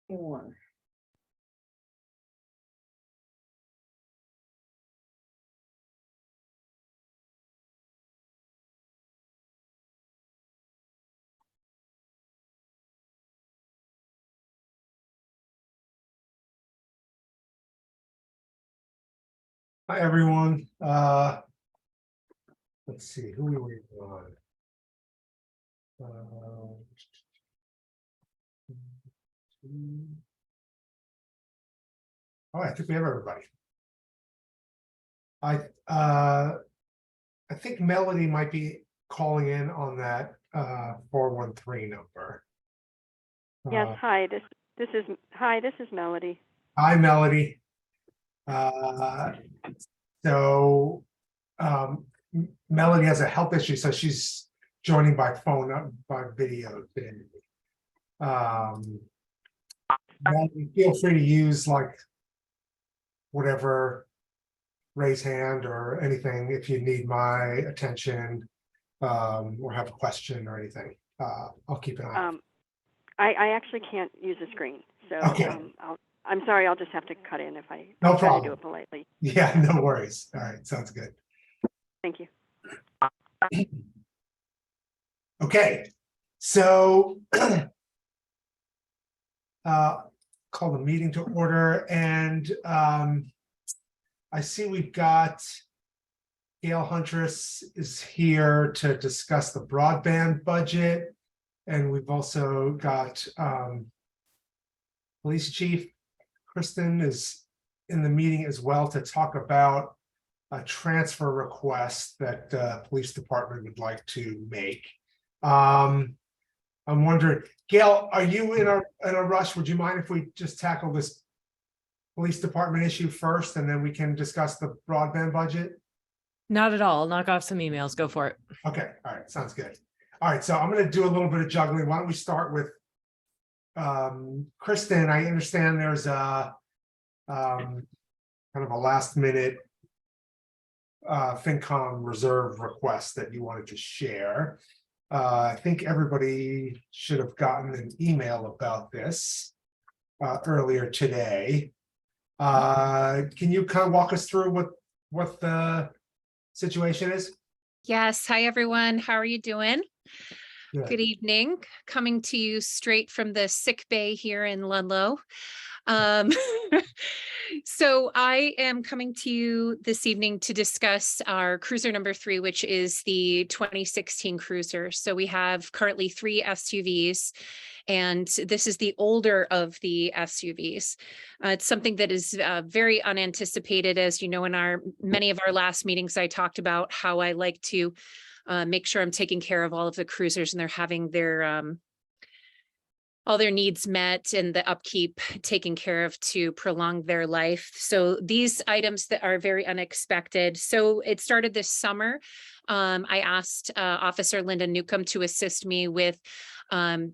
One. Hi, everyone. Let's see, who we were on. Oh, I think we have everybody. I think Melody might be calling in on that 413 number. Yes, hi. This is Melody. Hi, Melody. So Melody has a health issue, so she's joining by phone, not by video today. Melody, feel free to use like whatever, raise hand or anything if you need my attention or have a question or anything. I'll keep an eye on. I actually can't use the screen, so Okay. I'm sorry. I'll just have to cut in if I No try problem. to do it politely. Yeah, no worries. All right, sounds good. Thank you. Okay, so call the meeting to order, and I see we've got Gail Huntress is here to discuss the broadband budget, and we've also got Police Chief Kristen is in the meeting as well to talk about a transfer request that police department would like to make. I'm wondering, Gail, are you in a rush? Would you mind if we just tackle this police department issue first, and then we can discuss the broadband budget? Not at all. Knock off some emails. Go for it. Okay, all right, sounds good. All right, so I'm going to do a little bit of juggling. Why don't we start with Kristen? I understand there's a kind of a last minute FinCom reserve request that you wanted to share. I think everybody should have gotten an email about this earlier today. Can you kind of walk us through what the situation is? Yes. Hi, everyone. How are you doing? Good evening. Coming to you straight from the sick bay here in Ludlow. So I am coming to you this evening to discuss our cruiser number 3, which is the 2016 cruiser. So we have currently 3 SUVs, and this is the older of the SUVs. It's something that is very unanticipated. As you know, in many of our last meetings, I talked about how I like to make sure I'm taking care of all of the cruisers and they're having their all their needs met and the upkeep taken care of to prolong their life. So these items that are very unexpected. So it started this summer. I asked Officer Linda Newcomb to assist me with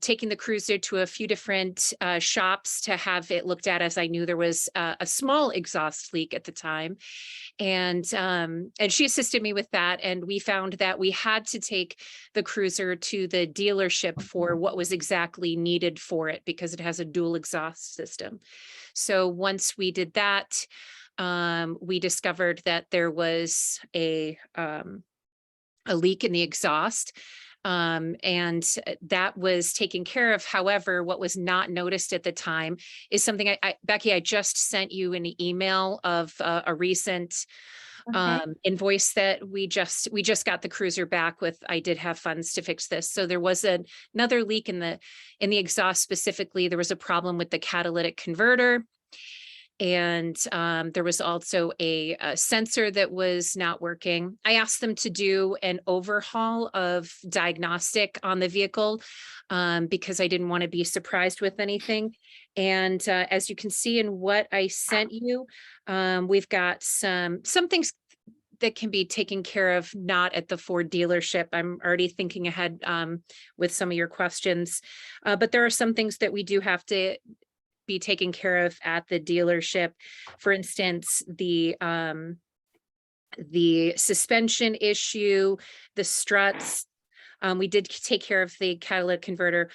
taking the cruiser to a few different shops to have it looked at, as I knew there was a small exhaust leak at the time. And she assisted me with that. And we found that we had to take the cruiser to the dealership for what was exactly needed for it, because it has a dual exhaust system. So once we did that, we discovered that there was a leak in the exhaust. And that was taken care of. However, what was not noticed at the time is something Becky, I just sent you an email of a recent invoice that we just got the cruiser back with. I did have funds to fix this. So there was another leak in the exhaust. Specifically, there was a problem with the catalytic converter. And there was also a sensor that was not working. I asked them to do an overhaul of diagnostic on the vehicle because I didn't want to be surprised with anything. And as you can see in what I sent you, we've got some things that can be taken care of, not at the Ford dealership. I'm already thinking ahead with some of your questions, but there are some things that we do have to be taken care of at the dealership. For instance, the suspension issue, the struts, We did take care of the catalytic converter.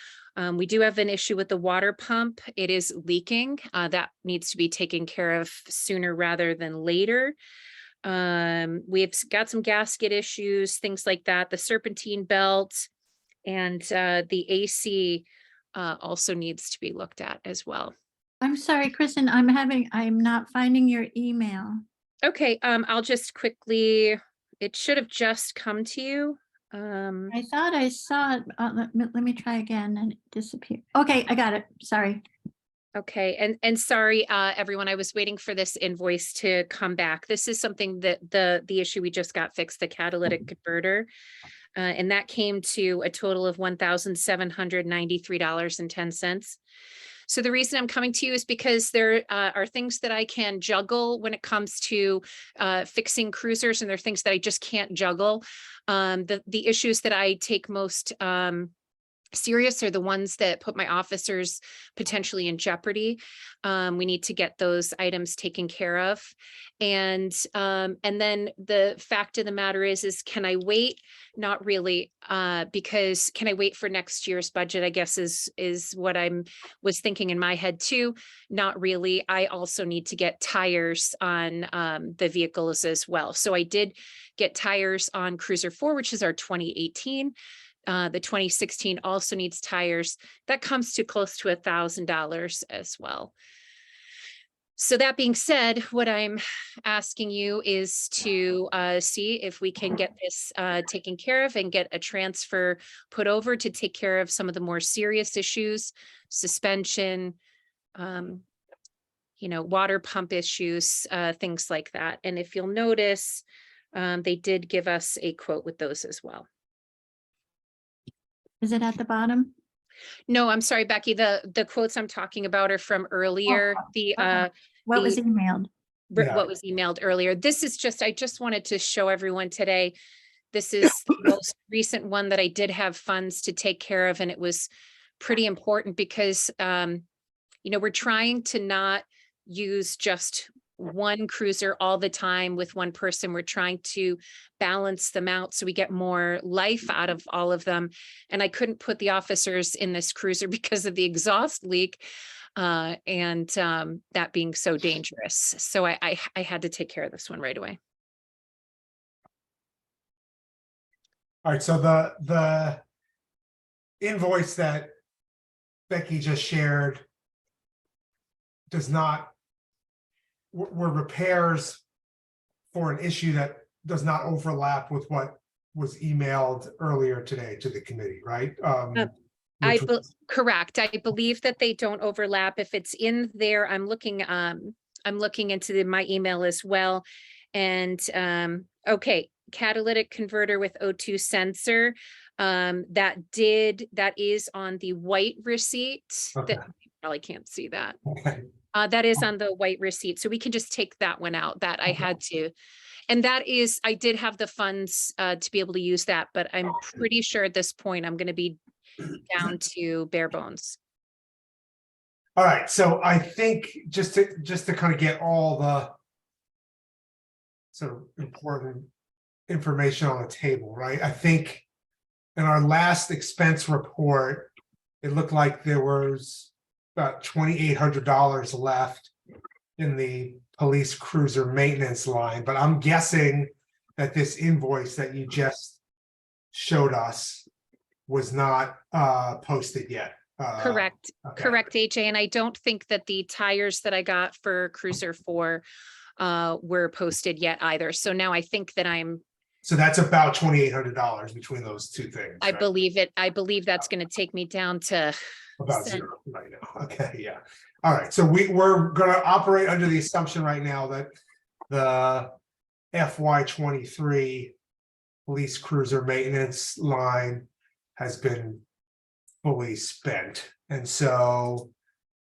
We do have an issue with the water pump. It is leaking. That needs to be taken care of sooner rather than later. We've got some gasket issues, things like that, the serpentine belt, and the AC also needs to be looked at as well. I'm sorry, Kristen, I'm not finding your email. Okay, I'll just quickly, it should have just come to you. I thought I saw it. Let me try again and it disappeared. Okay, I got it. Sorry. Okay, and sorry, everyone, I was waiting for this invoice to come back. This is something that the issue we just got fixed, the catalytic converter. And that came to a total of $1,793.10. So the reason I'm coming to you is because there are things that I can juggle when it comes to fixing cruisers, and there are things that I just can't juggle. The issues that I take most serious are the ones that put my officers potentially in jeopardy. We need to get those items taken care of. And then the fact of the matter is can I wait? Not really, because can I wait for next year's budget, I guess is what was thinking in my head too. Not really. I also need to get tires on the vehicles as well. So I did get tires on Cruiser 4, which is our 2018. The 2016 also needs tires. That comes to close to $1,000 as well. So that being said, what I'm asking you is to see if we can get this taken care of and get a transfer put over to take care of some of the more serious issues, suspension, water pump issues, things like that. And if you'll notice, they did give us a quote with those as well. Is it at the bottom? No, I'm sorry, Becky. The quotes I'm talking about are from earlier. Okay. What was emailed? Yeah. What was emailed earlier. This is just, I just wanted to show everyone today. This is the most recent one that I did have funds to take care of, and it was pretty important because we're trying to not use just one cruiser all the time with one person. We're trying to balance them out so we get more life out of all of them. And I couldn't put the officers in this cruiser because of the exhaust leak and that being so dangerous. So I had to take care of this one right away. All right, so the invoice that Becky just shared were repairs for an issue that does not overlap with what was emailed earlier today to the committee, right? Correct. I believe that they don't overlap. If it's in there, I'm looking into my email as well. And okay, catalytic converter with O2 sensor. That is on the white receipt. Okay. That you probably can't see that. Okay. That is on the white receipt. So we can just take that one out that I had to. And that is, I did have the funds to be able to use that, but I'm pretty sure at this point I'm going to be down to bare bones. All right, so I think just to kind of get all the sort of important information on the table, right? I think in our last expense report, it looked like there was about $2,800 left in the police cruiser maintenance line, but I'm guessing that this invoice that you just showed us was not posted yet. Correct. Okay. Correct, AJ. And I don't think that the tires that I got for Cruiser 4 were posted yet either. So now I think that So that's about $2,800 between those two things. I right? believe it. I believe that's going to take me down to About zero right now. Okay, yeah. All right, so we're gonna operate under the assumption right now that the FY23 police cruiser maintenance line has been fully spent. And so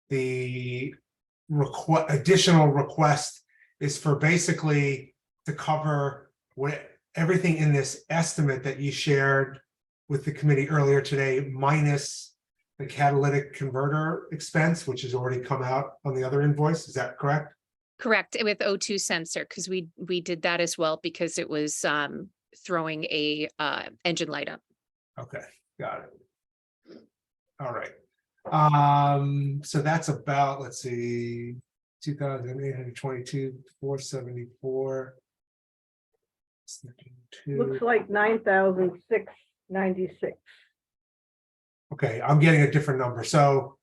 the additional request is for basically to cover everything in this estimate that you shared with the committee earlier today, minus the catalytic converter expense, which has already come out on the other invoice. Is that correct? correct with O2 sensor, because we did that as well because it was throwing a engine light up. Okay, got it. All right. So that's about, let's see, 2,822, 474. Looks like 9,696. Okay, I'm getting a different number, so.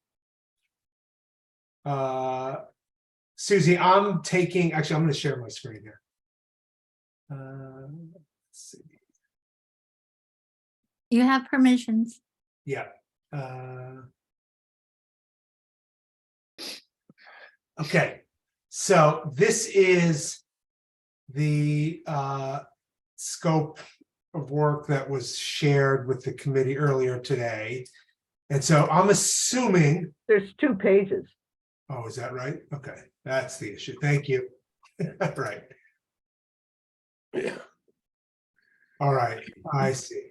Susie, I'm taking, actually, I'm gonna share my screen here. Let's see, You have permissions. yeah. Okay, so this is the scope of work that was shared with the committee earlier today. And so I'm assuming, There's 2 pages. oh, is that right? Okay, that's the issue. Thank you. Right. Yeah. All right, I see.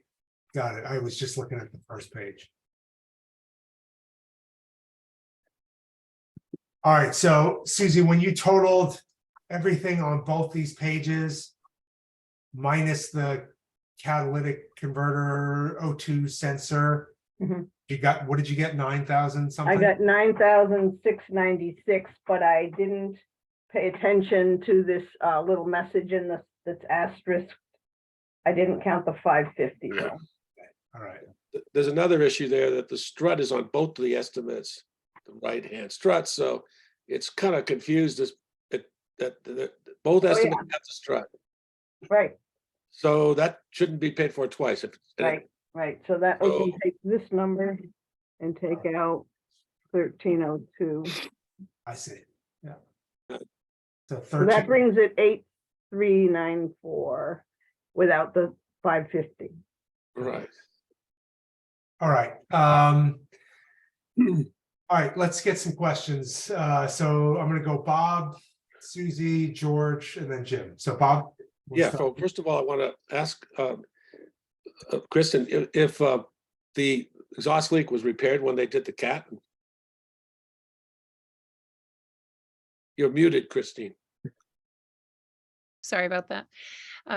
Got it. I was just looking at the first page. All right, so Susie, when you totaled everything on both these pages, minus the catalytic converter O2 sensor, Mhm. you got, what did you get, 9,000 I something? got 9,696, but I didn't pay attention to this little message in the that's asterisk. I didn't count the 550 though. All right, There's another issue there that the strut is on both of the estimates, the right-hand strut, so it's kind of confused as that both yeah. estimates have the strut. Right, So that shouldn't be paid for twice. right. So that we can So- take this number and take out 1302. I see. Yeah. Uh, So So that 13, brings it 8394 without the 550. Right. all right. All right, let's get some questions. So I'm gonna go Bob, Susie, George, and then Jim. So Bob? we'll Yeah, start. so first of all, I want to ask Kristen if the exhaust leak was repaired when they did the cat. You're muted, Christine. Sorry about that.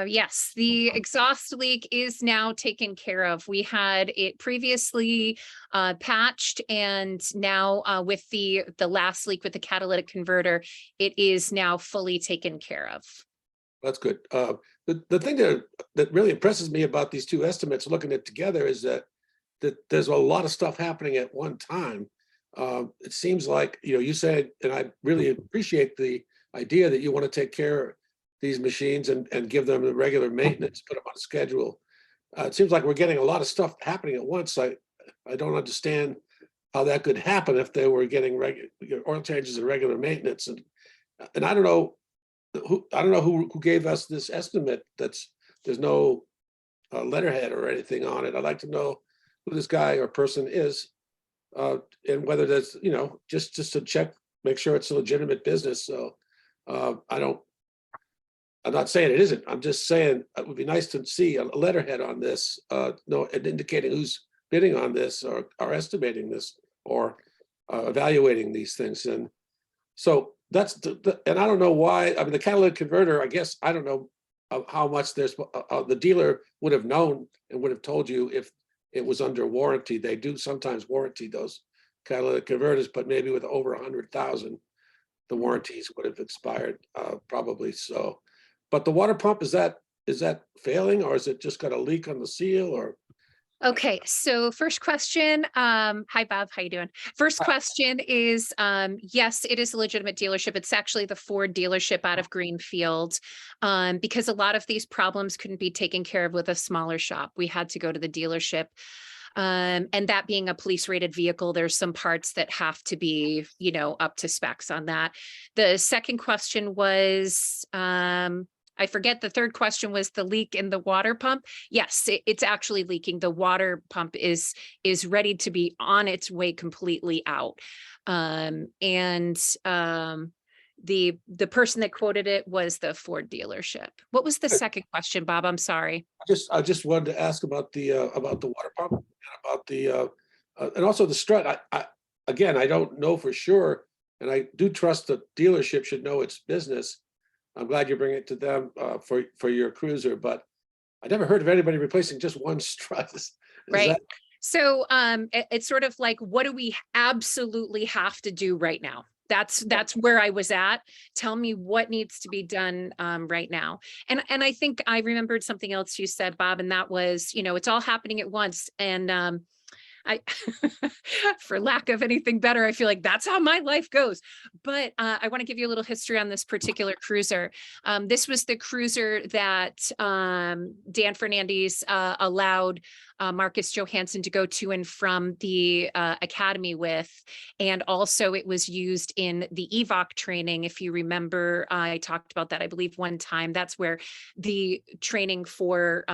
Yes, the exhaust leak is now taken care of. We had it previously patched, and now with the last leak with the catalytic converter, it is now fully taken care of. That's good. The thing that really impresses me about these two estimates, looking at together, is that there's a lot of stuff happening at one time. It seems like, you said, and I really appreciate the idea that you want to take care of these machines and give them the regular maintenance, put them on a schedule. It seems like we're getting a lot of stuff happening at once. I don't understand how that could happen if they were getting regular oil changes and regular maintenance. And I don't know who gave us this estimate. There's no letterhead or anything on it. I'd like to know who this guy or person is, and whether that's, just to check, make sure it's a legitimate business. So I'm not saying it isn't. I'm just saying it would be nice to see a letterhead on this, indicating who's bidding on this or estimating this or evaluating these things. And so that's and I don't know why. I mean, the catalytic converter, I guess, I don't know how much there's, the dealer would have known and would have told you if it was under warranty. They do sometimes warranty those catalytic converters, but maybe with over 100,000, the warranties would have expired, probably so. But the water pump, is that failing, or is it just got a leak on the seal, or? Okay, so first question, hi Bob, how you doing? First question is, yes, it is a legitimate dealership. It's actually the Ford dealership out of Greenfield. Because a lot of these problems couldn't be taken care of with a smaller shop. We had to go to the dealership. And that being a police rated vehicle, there's some parts that have to be, up to specs on that. The second question was, I forget, the third question was the leak in the water pump. Yes, it's actually leaking. The water pump is ready to be on its way completely out. The person that quoted it was the Ford delership. What was the second question, Bob? I'm sorry. I just wanted to ask about the water pump and about the and also the strut. Again, I don't know for sure, and I do trust the dealership should know its business. I'm glad you bring it to them for your cruiser, but I never heard of anybody replacing just one strut. Is Right. that- So it's sort of like, what do we absolutely have to do right now? That's where I was at. Tell me what needs to be done right now. And I think I remembered something else you said, Bob, and that was, it's all happening at once. And I, for lack of anything better, I feel like that's how my life goes. But I want to give you a little history on this particular cruiser. This was the cruiser that Dan Fernandez allowed Marcus Johansson to go to and from the academy with. And also it was used in the EVOC training. If you remember, I talked about that, I believe, one time. That's where the training for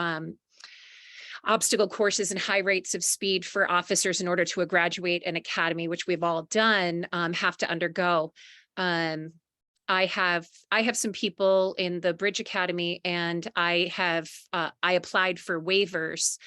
obstacle courses and high rates of speed for officers in order to graduate an academy, which we've all done, have to undergo. I have some people in the Bridge Academy, and I applied for waivers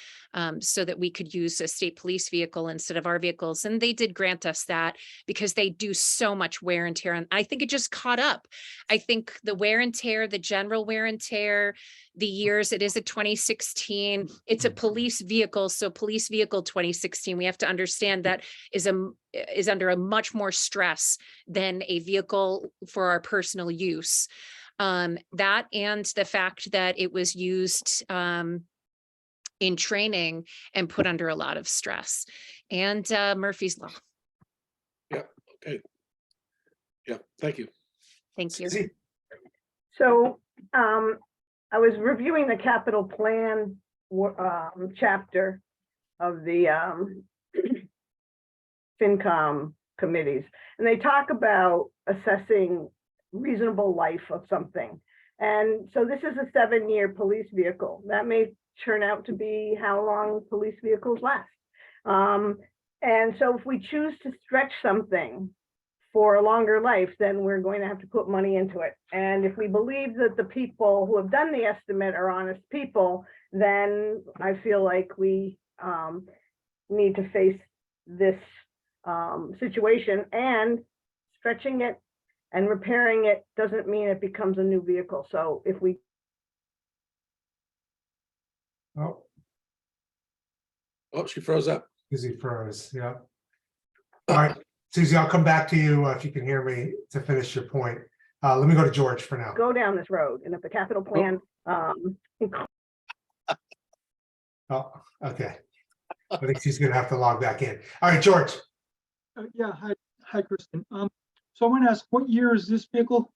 so that we could use a state police vehicle instead of our vehicles. And they did grant us that because they do so much wear and tear. And I think it just caught up. I think the wear and tear, the general wear and tear, the years, it is a 2016, it's a police vehicle. So police vehicle 2016, we have to understand that is under a much more stress than a vehicle for our personal use. That and the fact that it was used in training and put under a lot of stress, and Murphy's Law. Yeah, okay. Yeah, thank you. Thank you. Susie? So I was reviewing the capital plan chapter of the FinCom committees, and they talk about assessing reasonable life of something. And so this is a 7-year police vehicle. That may turn out to be how long police vehicles last. And so if we choose to stretch something for a longer life, then we're going to have to put money into it. And if we believe that the people who have done the estimate are honest people, then I feel like we need to face this situation, and stretching it and repairing it doesn't mean it becomes a new vehicle. So if we Oh, she froze up. Susie froze, yeah. All right, Susie, I'll come back to you if you can hear me to finish your point. Let me go to George for now. go down this road, and if the capital plan Oh, okay. I think she's gonna have to log back in. All right, George. Yeah, hi, Kristen. So I want to ask, what year is this vehicle?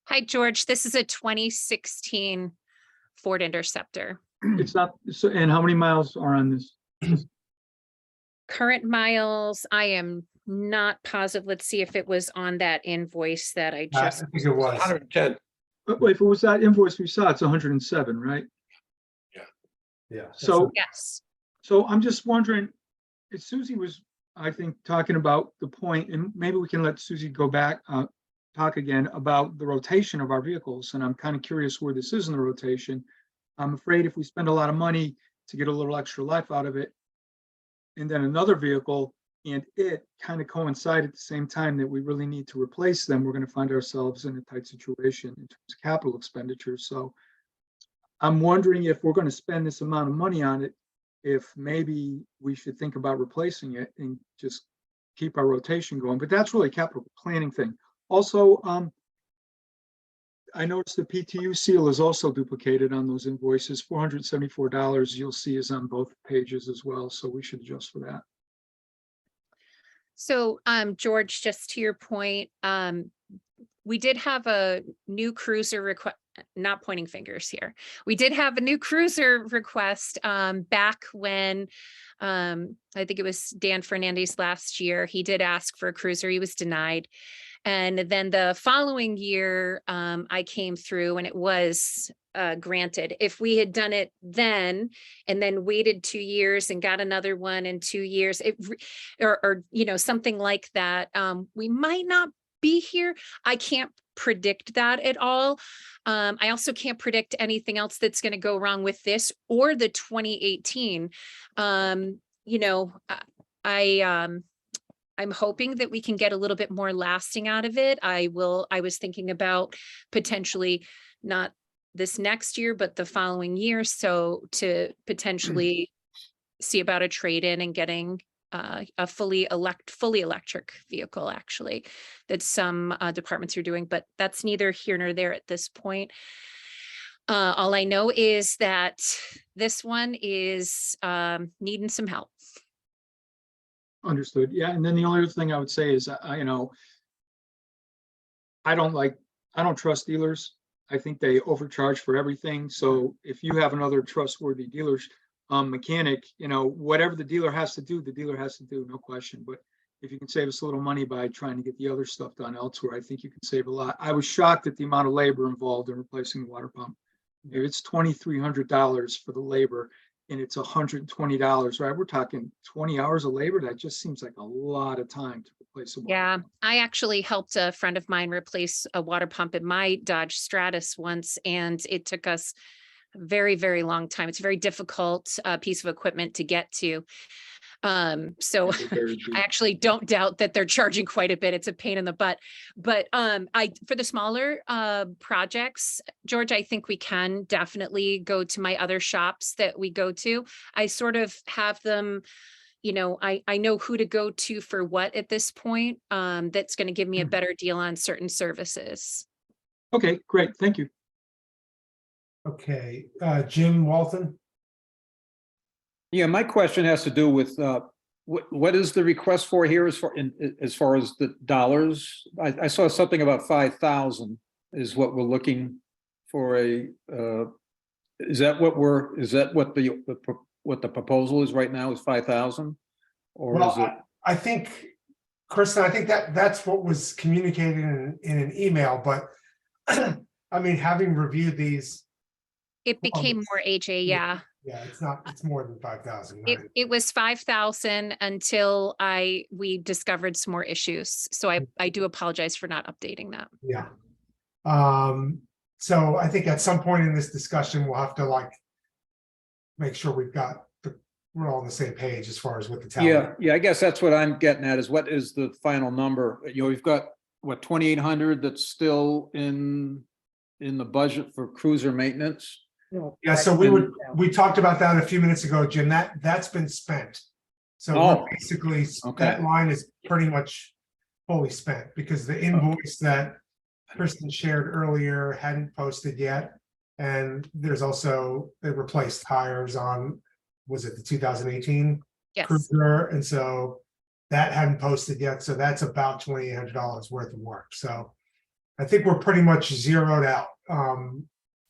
Hi, George. This is a 2016 Ford Interceptor. It's not, so, and how many miles are on this? Current miles, I am not positive. Let's see if it was on that invoice that I I just, think it was. 110. But wait, if it was that invoice we saw, it's 107, right? Yeah. So, yes. so I'm just wondering, if Susie was, I think, talking about the point, and maybe we can let Susie go back, talk again about the rotation of our vehicles. And I'm kind of curious where this is in the rotation. I'm afraid if we spend a lot of money to get a little extra life out of it, and then another vehicle, and it kind of coincide at the same time that we really need to replace them, we're going to find ourselves in a tight situation in terms of capital expenditures. So I'm wondering if we're going to spend this amount of money on it, if maybe we should think about replacing it and just keep our rotation going. But that's really a capital planning thing. Also, I noticed the PTU seal is also duplicated on those invoices. $474 you'll see is on both pages as well. So we should adjust for that. So, George, just to your point, we did have a new cruiser request, not pointing fingers here. We did have a new cruiser request back when I think it was Dan Fernandez last year. He did ask for a cruiser. He was denied. And then the following year, I came through and it was granted. If we had done it then and then waited 2 years and got another one in 2 years, or you know, something like that, we might not be here. I can't predict that at all. I also can't predict anything else that's going to go wrong with this or the 2018. You know, I'm hoping that we can get a little bit more lasting out of it. I was thinking about potentially not this next year, but the following year. So to potentially see about a trade-in and getting a fully electric vehicle, actually, that some departments are doing, but that's neither here nor there at this point. All I know is that this one is needing some help. Understood. Yeah, and then the only other thing I would say is, you know, I don't trust dealers. I think they overcharge for everything. So if you have another trustworthy dealer's mechanic, you know, whatever the dealer has to do, the dealer has to do, no question. But if you can save us a little money by trying to get the other stuff done elsewhere, I think you can save a lot. I was shocked at the amount of labor involved in replacing the water pump. If it's $2,300 for the labor and it's $120, right? We're talking 20 hours of labor. That just seems like a lot of time to replace a water Yeah, pump. I actually helped a friend of mine replace a water pump in my Dodge Stratus once, and it took us a very, very long time. It's a very difficult piece of equipment to get to. So I actually don't doubt that they're charging quite a bit. It's a pain in the butt. But for the smaller projects, George, I think we can definitely go to my other shops that we go to. I sort of have them, you know, I know who to go to for what at this point. That's going to give me a better deal on certain services. Okay, great. Thank you. Okay, Jim Walton? Yeah, my question has to do with what is the request for here as far as the dollars? I saw something about 5,000 is what we're looking for a. Is that what the proposal is right now is 5,000, or Well, is it? I think, Kristen, I think that's what was communicated in an email, but I mean, having reviewed these, It became more AJ, yeah. yeah, it's more than 5,000. It was 5,000 until we discovered some more issues. So I do apologize for not updating that. Yeah. So I think at some point in this discussion, we'll have to make sure we're all on the same page as far as what the town. Yeah, I guess that's what I'm getting at is what is the final number? You know, we've got what 2,800 that's still in the budget for cruiser maintenance. Yeah, so we talked about that a few minutes ago, Jim. That's been spent. So we're basically that line is pretty much fully spent because the invoice that Kristen shared earlier hadn't posted yet. And there's also they replaced tires on, was it the 2018 Yes. cruiser? And so that hadn't posted yet. So that's about $2,800 worth of work. So I think we're pretty much zeroed out.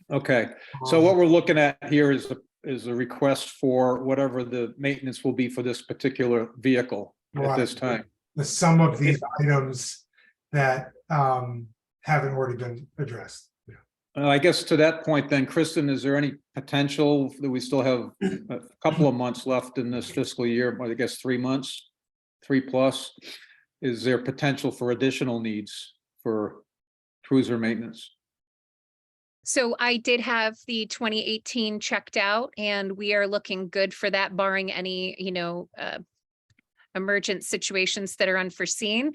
Okay, so what we're looking at here is a request for whatever the maintenance will be for this particular vehicle at this time. The sum of these items that haven't already been addressed. I guess to that point then, Kristen, is there any potential that we still have a couple of months left in this fiscal year? I guess 3 months, 3+. Is there potential for additional needs for cruiser maintenance? So I did have the 2018 checked out and we are looking good for that, barring any, emergent situations that are unforeseen.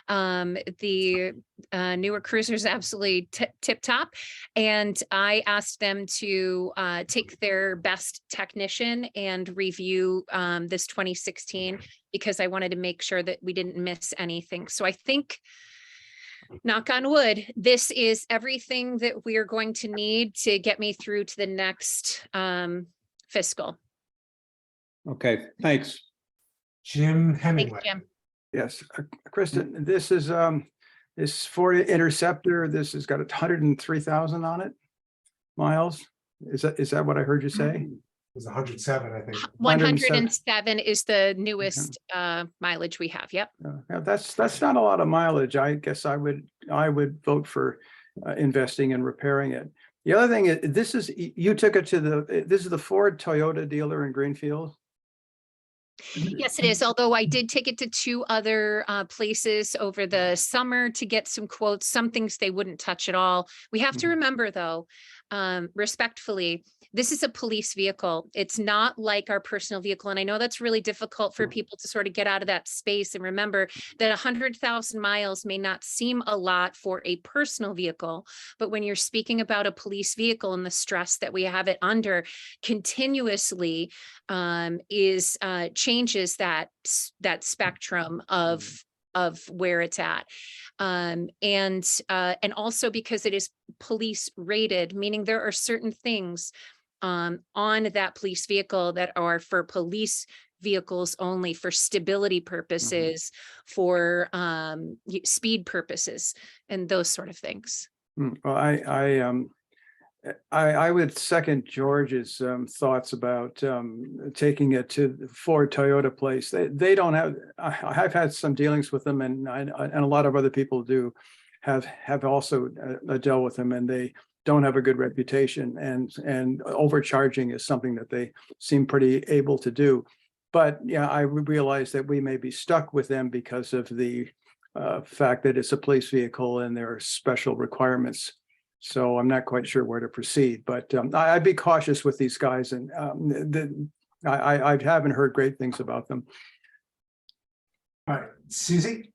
The newer cruiser is absolutely tip top. And I asked them to take their best technician and review this 2016 because I wanted to make sure that we didn't miss anything. So I think, knock on wood, this is everything that we are going to need to get me through to the next fiscal. Okay, thanks. Jim Thanks, Hemingway. Jim. Yes, Kristen, this is this Ford Interceptor. This has got 103,000 on it miles. Is that what I heard you say? It was 107, I think. 107 is the newest mileage we have. Yep. Yeah, that's not a lot of mileage. I guess I would vote for investing and repairing it. The other thing is you took it to this is the Ford Toyota dealer in Greenfield. Yes, it is. Although I did take it to 2 other places over the summer to get some quotes, some things they wouldn't touch at all. We have to remember though, respectfully, this is a police vehicle. It's not like our personal vehicle. And I know that's really difficult for people to sort of get out of that space and remember that 100,000 miles may not seem a lot for a personal vehicle, but when you're speaking about a police vehicle and the stress that we have it under continuously changes that spectrum of where it's at. And also because it is police rated, meaning there are certain things on that police vehicle that are for police vehicles only, for stability purposes, for speed purposes, and those sort of things. Well, I would second George's thoughts about taking it to the Ford Toyota place. They don't have. I've had some dealings with them, and a lot of other people do have also dealt with them, and they don't have a good reputation. And overcharging is something that they seem pretty able to do. But yeah, I realize that we may be stuck with them because of the fact that it's a police vehicle and there are special requirements. So I'm not quite sure where to proceed, but I'd be cautious with these guys, and I haven't heard great things about them. All right, Susie?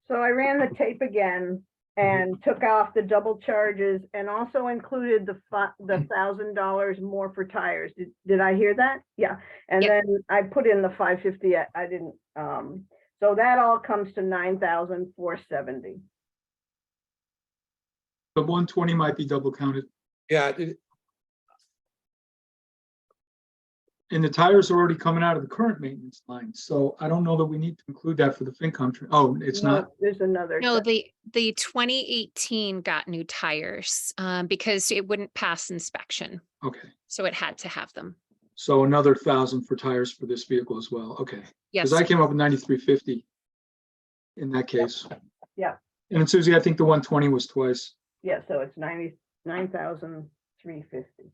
So I ran the tape again and took off the double charges and also included the $1,000 more for tires. Did I hear that? Yeah. And Yep. then I put in the 550. I didn't. So that all comes to 9,470. The 120 might be double counted. Yeah, And the tires are already coming out of the current maintenance line. So I don't know that we need to include that for the FinCom. Oh, it's No, not. There's another. No, set. the 2018 got new tires because it wouldn't pass inspection. Okay. So it had to have them. So another 1,000 for tires for this vehicle as well. Okay. Yes. Because I came up with 9,350 in that case. Yeah. And then Susie, I think the 120 was twice. Yeah, so it's 99,350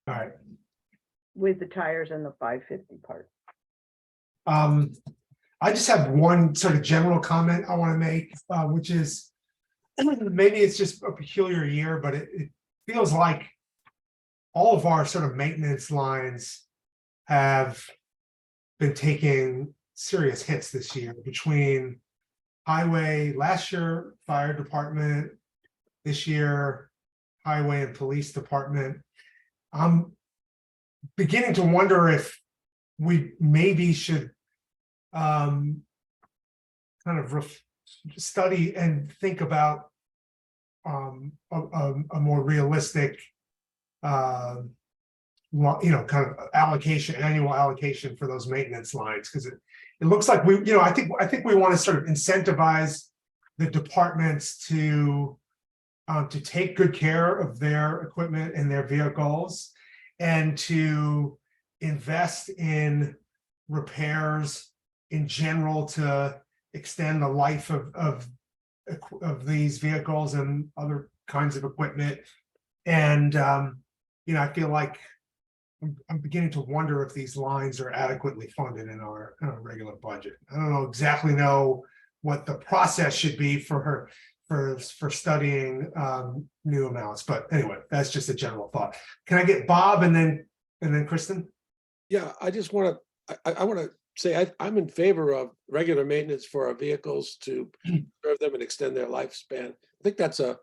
All right. with the tires and the 550 part. I just have one sort of general comment I want to make, which is maybe it's just a peculiar year, but it feels like all of our sort of maintenance lines have been taking serious hits this year between highway, last year, fire department, this year, highway and police department. I'm beginning to wonder if we maybe should kind of study and think about a more realistic kind of allocation, annual allocation for those maintenance lines, because it looks like I think we want to sort of incentivize the departments to take good care of their equipment and their vehicles, and to invest in repairs in general to extend the life of these vehicles and other kinds of equipment. And I feel like I'm beginning to wonder if these lines are adequately funded in our regular budget. I don't exactly know what the process should be for studying new amounts, but anyway, that's just a general thought. Can I get Bob and then Kristen? yeah, I just want to, I want to say I'm in favor of regular maintenance for our vehicles to serve them and extend their lifespan. I think that's a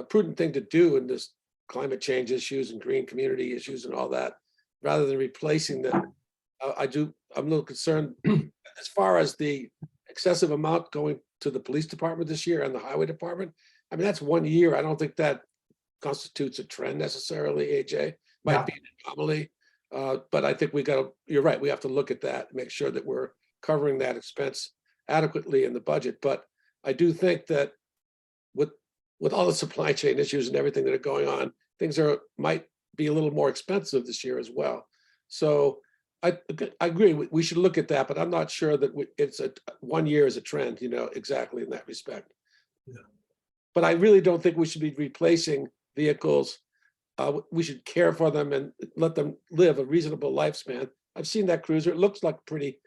prudent thing to do in this climate change issues and green community issues and all that, rather than replacing them. I'm a little concerned as far as the excessive amount going to the police department this year and the highway department. I mean, that's 1 year. I don't think that constitutes a trend necessarily, AJ. Might be an anomaly. But I think you're right, we have to look at that, make sure that we're covering that expense adequately in the budget. But I do think that with all the supply chain issues and everything that are going on, things might be a little more expensive this year as well. So I agree, we should look at that, but I'm not sure that it's 1 year is a trend, exactly in that respect. Yeah. But I really don't think we should be replacing vehicles. We should care for them and let them live a reasonable lifespan. I've seen that cruiser. It looks like a pretty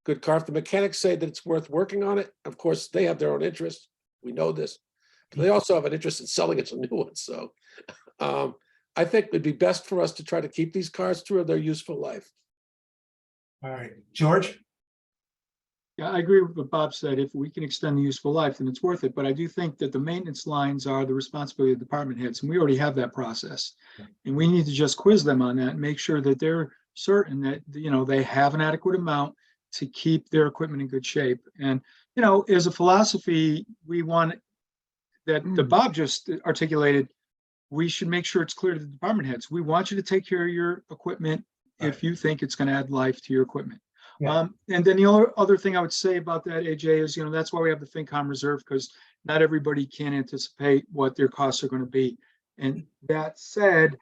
good car. If the mechanics say that it's worth working on it, of course, they have their own interest. We know this. But they also have an interest in selling it to new ones. So I think it'd be best for us to try to keep these cars through their useful life. All right, George? Yeah, I agree with what Bob said. If we can extend the useful life, then it's worth it. But I do think that the maintenance lines are the responsibility of the department heads, and we already have that process. And we need to just quiz them on that and make sure that they're certain that, you know, they have an adequate amount to keep their equipment in good shape. And, you know, as a philosophy, we want that Bob just articulated, we should make sure it's clear to the department heads. We want you to take care of your equipment if you think it's going to add life to your equipment. Yeah. And then the other thing I would say about that, AJ, is, you know, that's why we have the FinCom reserve, because not everybody can anticipate what their costs are going to be. And that said,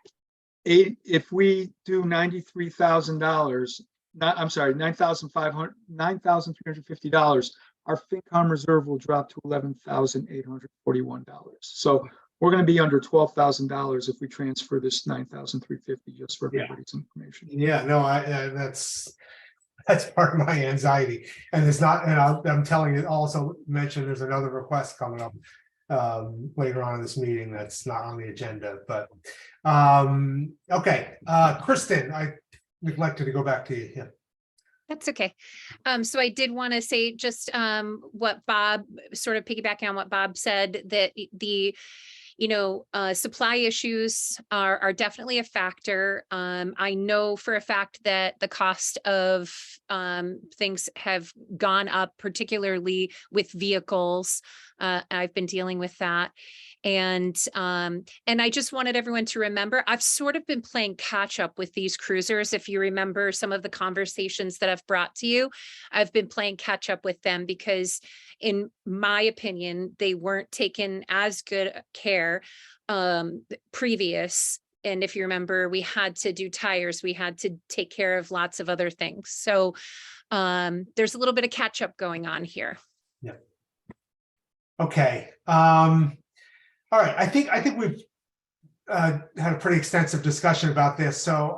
if we do $93,000, $9,350, our FinCom reserve will drop to $11,841. So we're going to be under $12,000 if we transfer this $9,350, just for everybody's information. Yeah, no, that's part of my anxiety, and it's not, and I'm telling you, also mention there's another request coming up later on in this meeting that's not on the agenda, but okay, Kristen, I neglected to go back to you. Yeah. That's okay. So I did want to say just what Bob, sort of piggybacking on what Bob said, that the supply issues are definitely a factor. I know for a fact that the cost of things have gone up, particularly with vehicles. I've been dealing with that. And I just wanted everyone to remember, I've sort of been playing catch up with these cruisers. If you remember some of the conversations that I've brought to you, I've been playing catch up with them because in my opinion, they weren't taken as good care previous. And if you remember, we had to do tires, we had to take care of lots of other things. So there's a little bit of catch up going on here. Yeah. Okay. All right. I think we've had a pretty extensive discussion about this. So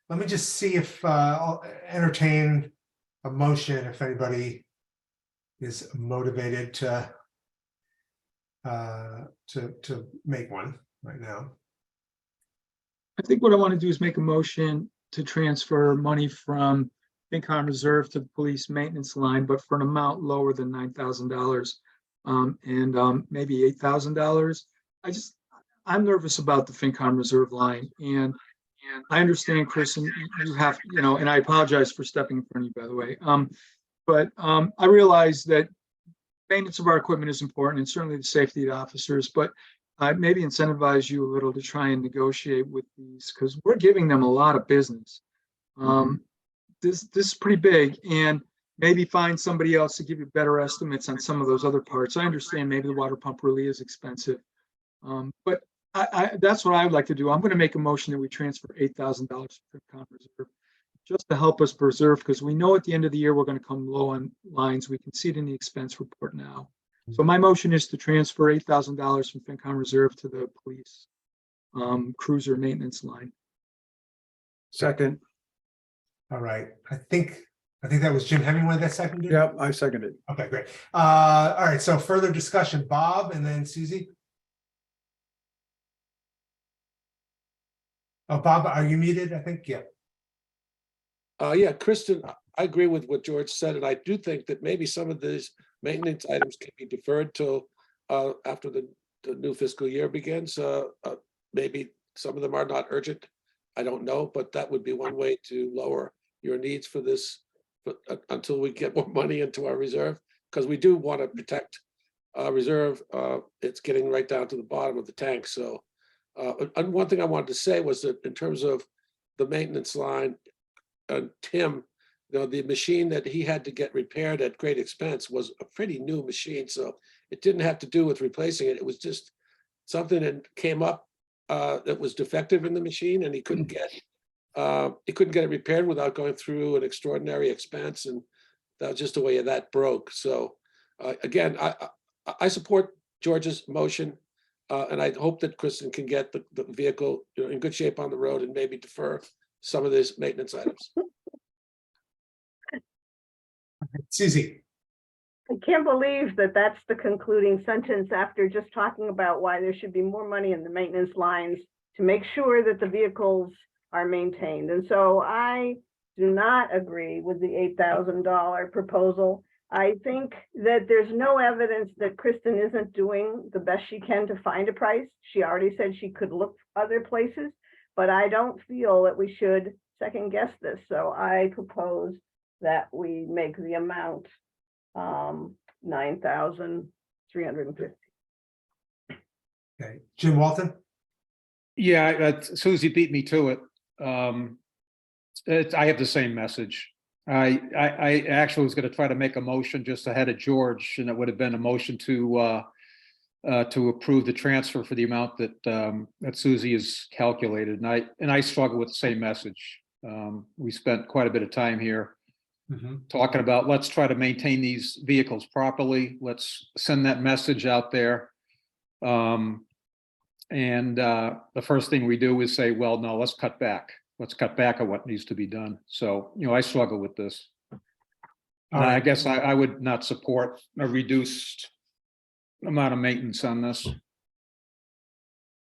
let me just see if I'll entertain a motion if anybody is motivated to make one right now. I think what I want to do is make a motion to transfer money from FinCom reserve to the police maintenance line, but for an amount lower than $9,000 and maybe $8,000. I'm nervous about the FinCom reserve line, and I understand, Chris, and you have, and I apologize for stepping in front of you, by the way. But I realize that maintenance of our equipment is important, and certainly the safety of the officers, but maybe incentivize you a little to try and negotiate with these, because we're giving them a lot of business. This is pretty big, and maybe find somebody else to give you better estimates on some of those other parts. I understand maybe the water pump really is expensive, but that's what I would like to do. I'm going to make a motion that we transfer $8,000 from FinCom reserve, just to help us preserve, because we know at the end of the year we're going to come low on lines. We can see it in the expense report now. So my motion is to transfer $8,000 from FinCom reserve to the police cruiser maintenance line. Second. All right. I think that was Jim Hemingway that seconded. Yep, I seconded. Okay, great. All right. So further discussion, Bob, and then Susie. Oh, Bob, are you muted? I think, yeah. Yeah, Kristen, I agree with what George said, and I do think that maybe some of these maintenance items can be deferred till after the new fiscal year begins. Maybe some of them are not urgent. I don't know, but that would be one way to lower your needs for this until we get more money into our reserve, because we do want to protect reserve. It's getting right down to the bottom of the tank. So and one thing I wanted to say was that in terms of the maintenance line, Tim, the machine that he had to get repaired at great expense was a pretty new machine. So it didn't have to do with replacing it. It was just something that came up that was defective in the machine, and he couldn't get it repaired without going through an extraordinary expense. And that was just the way that broke. So again, I support George's motion. And I hope that Kristen can get the vehicle in good shape on the road and maybe defer some of these maintenance items. Susie. I can't believe that that's the concluding sentence after just talking about why there should be more money in the maintenance lines to make sure that the vehicles are maintained. And so I do not agree with the $8,000 proposal. I think that there's no evidence that Kristen isn't doing the best she can to find a price. She already said she could look other places, but I don't feel that we should second guess this. So I propose that we make the amount $9,350. Okay, Jim Walton? Yeah, Susie beat me to it. I have the same message. I actually was going to try to make a motion just ahead of George, and it would have been a motion to approve the transfer for the amount that that Susie has calculated. And I struggle with the same message. We spent quite a bit of time here talking about, let's try to maintain these vehicles properly. Let's send that message out there. The first thing we do is say, well, no, let's cut back. Let's cut back on what needs to be done. So, I struggle with this. I guess I would not support a reduced amount of maintenance on this.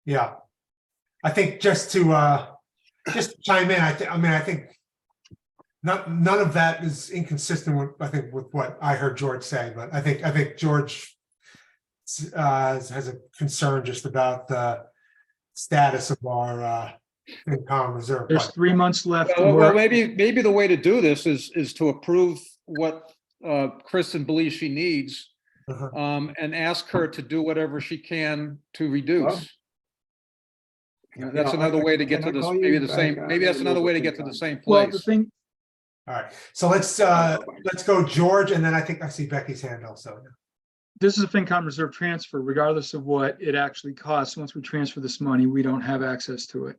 Yeah. I think just to chime in, I think none of that is inconsistent with, with what I heard George say, but I think George has a concern just about the status of our income reserve. There's 3 months left. Well, maybe the way to do this is to approve what Kristen believes she needs, and ask her to do whatever she can to reduce. That's another way to get to this. Maybe the same. Maybe that's another way to get to the same Well, the place. thing, All right, so let's go George, and then I think I see Becky's hand also. this is a FinCom reserve transfer, regardless of what it actually costs. Once we transfer this money, we don't have access to it.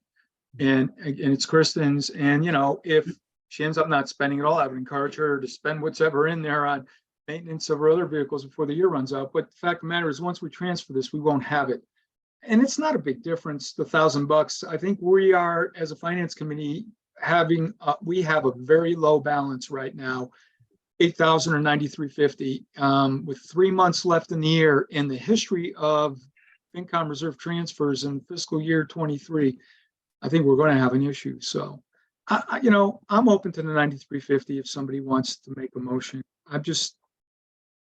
And it's Kristen's, and if she ends up not spending it all, I would encourage her to spend whatever in there on maintenance of her other vehicles before the year runs out. But the fact of the matter is, once we transfer this, we won't have it. And it's not a big difference, the $1,000. I think we are, as a finance committee, we have a very low balance right now, 8,000 or 9,350, with 3 months left in the year. In the history of FinCom reserve transfers in fiscal year 23, I think we're going to have an issue. So, I'm open to the 9,350 if somebody wants to make a motion. I'm just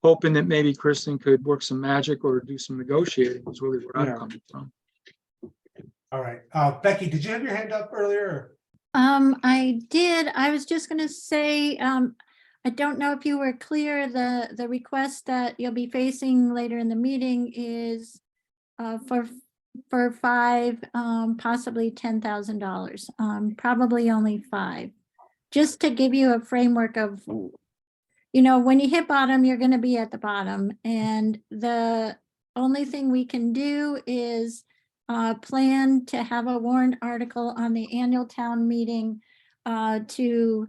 hoping that maybe Kristen could work some magic or do some negotiating, is really where I'm coming from. All right, Becky, did you have your hand up earlier? I did. I was just going to say, I don't know if you were clear. The request that you'll be facing later in the meeting is for $5,000, possibly $10,000, probably only $5,000. Just to give you a framework of, when you hit bottom, you're going to be at the bottom, and the only thing we can do is plan to have a warrant article on the annual town meeting to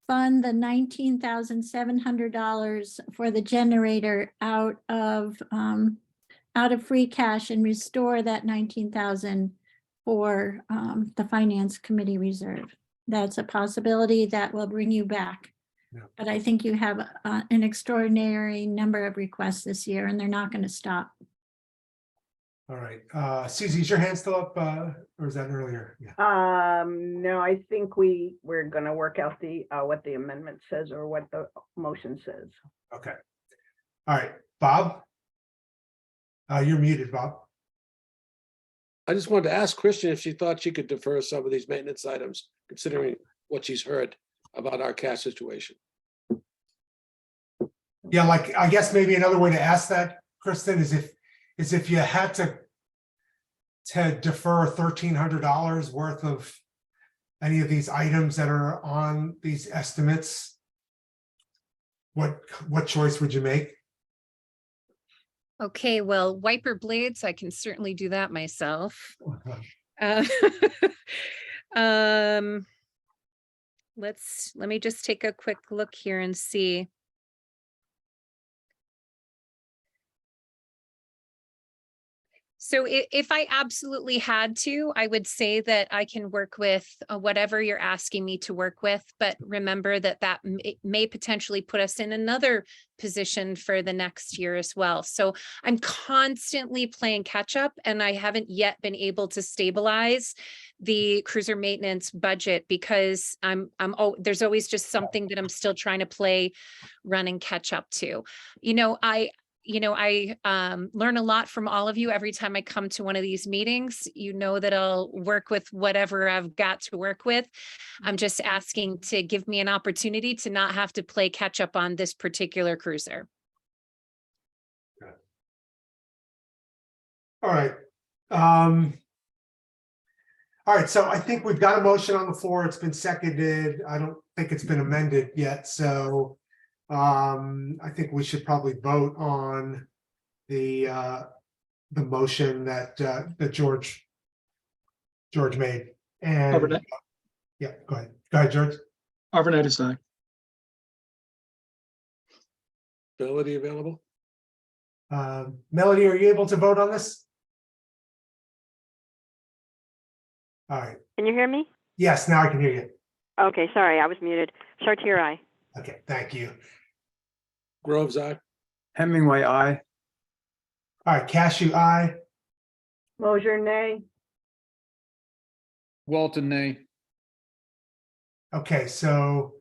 fund the $19,700 for the generator out of free cash and restore that 19,000 for the finance committee reserve. That's a possibility that will bring you back. Yeah. But I think you have an extraordinary number of requests this year, and they're not going to stop. All right, Susie, is your hand still up, or is that earlier? Yeah. No, I think we're gonna work out what the amendment says or what the motion says. Okay. All right, Bob. You're muted, Bob. I just wanted to ask Kristen if she thought she could defer some of these maintenance items, considering what she's heard about our cash situation. Yeah, I guess maybe another way to ask that, Kristen, is if you had to defer $1,300 worth of any of these items that are on these estimates, what choice would you make? Okay, well, wiper blades, I can certainly do that myself. Let me just take a quick look here and see. So if I absolutely had to, I would say that I can work with whatever you're asking me to work with. But remember that may potentially put us in another position for the next year as well. So I'm constantly playing catch up, and I haven't yet been able to stabilize the cruiser maintenance budget because there's always just something that I'm still trying to play, run and catch up to. I learn a lot from all of you every time I come to one of these meetings. You know that I'll work with whatever I've got to work with. I'm just asking to give me an opportunity to not have to play catch up on this particular cruiser. All right. All right, so I think we've got a motion on the floor. It's been seconded. I don't think it's been amended yet, so I think we should probably vote on the motion that George made. And Arnett, yeah, go ahead, George. Arnett, aye. Ability available? Melody, are you able to vote on this? All right. Can you hear me? Yes, now I can hear you. Okay, sorry, I was muted. Chartier, aye. Okay, thank you. Groves, aye. Hemingway, aye. All right, Cashew, aye. Mosier, nay. Walton, nay. Okay, so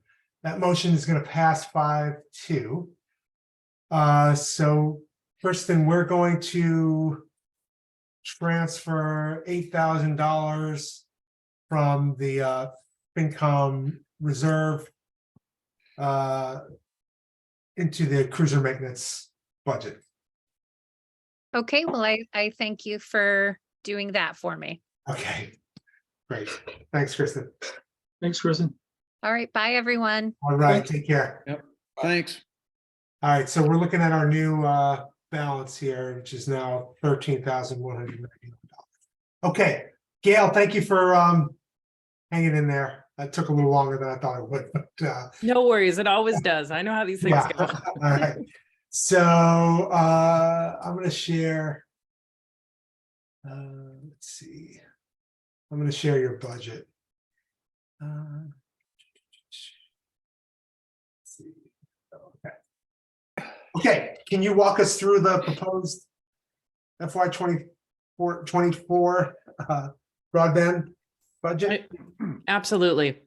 that motion is going to pass 5-2. So Kristen, we're going to transfer $8,000 from the FinCom reserve into the cruiser maintenance budget. Okay, well, I thank you for doing that for me. Okay, great. Thanks, Kristen. Thanks, Kristen. All right, bye, everyone. All right, take care. Yep, thanks. All right, so we're looking at our new balance here, which is now $13,190. Okay, Gail, thank you for hanging in there. That took a little longer than I thought it would, but No worries. It always does. I know how these things yeah. go. All right. So I'm going to share. Let's see. I'm going to share your budget. Let's see. Okay, can you walk us through the proposed FY 24 broadband budget? Absolutely.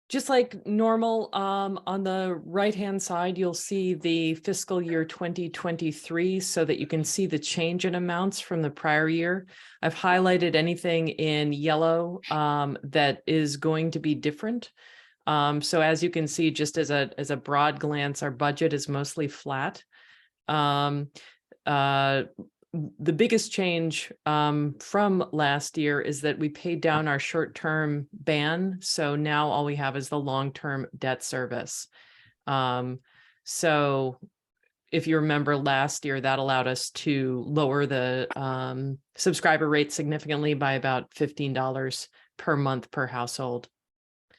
Just like normal, on the right-hand side, you'll see the fiscal year 2023 so that you can see the change in amounts from the prior year. I've highlighted anything in yellow that is going to be different. So as you can see, just as a broad glance, our budget is mostly flat. The biggest change from last year is that we paid down our short-term ban. So now all we have is the long-term debt service. So if you remember last year, that allowed us to lower the subscriber rate significantly by about $15 per month per household.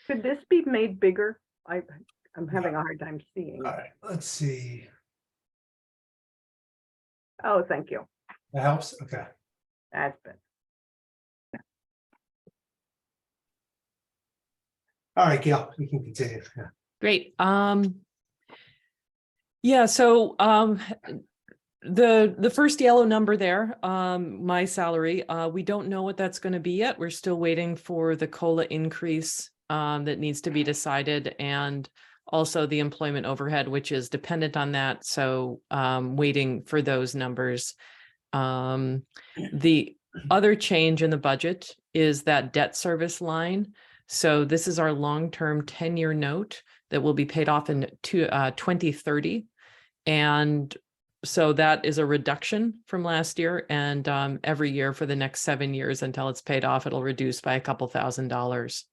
Could this be made bigger? I'm having a hard time seeing. All right, let's see. Oh, thank you. That helps? Okay. That's been. All right, Gail, we can continue. Yeah. Great. Yeah, so the first yellow number there, my salary, we don't know what that's going to be yet. We're still waiting for the COLA increase that needs to be decided, and also the employment overhead, which is dependent on that. So waiting for those numbers. The other change in the budget is that debt service line. So this is our long-term 10-year note that will be paid off in 2030. And so that is a reduction from last year. And every year for the next 7 years until it's paid off, it'll reduce by a couple $1,000s.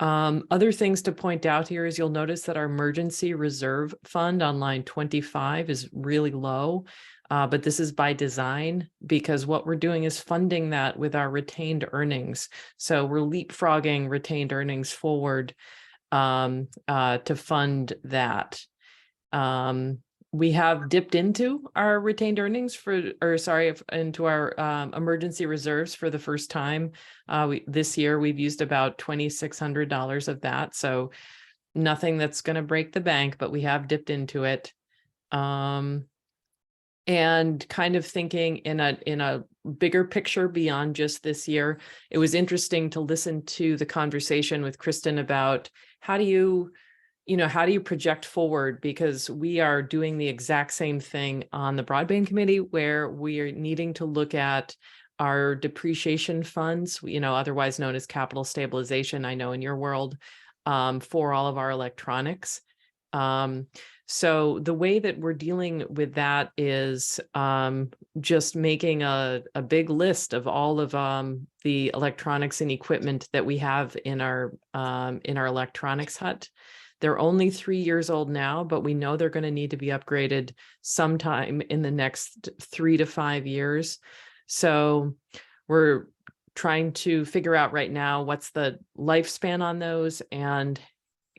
Other things to point out here is you'll notice that our emergency reserve fund on line 25 is really low. But this is by design because what we're doing is funding that with our retained earnings. So we're leapfrogging retained earnings forward to fund that. We have dipped into our retained earnings into our emergency reserves for the first time. This year, we've used about $2,600 of that. So nothing that's going to break the bank, but we have dipped into it. And kind of thinking in a bigger picture beyond just this year. It was interesting to listen to the conversation with Kristen about how do you project forward, because we are doing the exact same thing on the broadband committee, where we are needing to look at our depreciation funds, otherwise known as capital stabilization, I know in your world, for all of our electronics. So the way that we're dealing with that is just making a big list of all of the electronics and equipment that we have in our electronics hut. They're only 3 years old now, but we know they're going to need to be upgraded sometime in the next 3 to 5 years. So we're trying to figure out right now what's the lifespan on those, and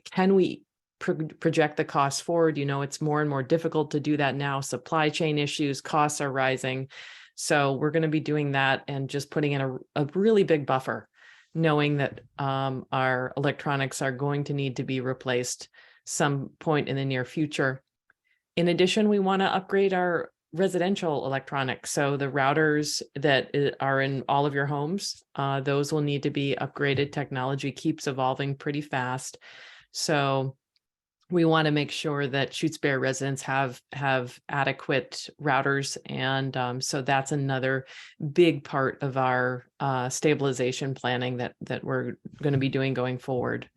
can we project the costs forward. It's more and more difficult to do that now. Supply chain issues, costs are rising. So we're going to be doing that and just putting in a really big buffer, knowing that our electronics are going to need to be replaced some point in the near future. In addition, we want to upgrade our residential electronics. So the routers that are in all of your homes, those will need to be upgraded. Technology keeps evolving pretty fast. So we want to make sure that Shutesbury residents have adequate routers. And so that's another big part of our stabilization planning that we're going to be doing going forward.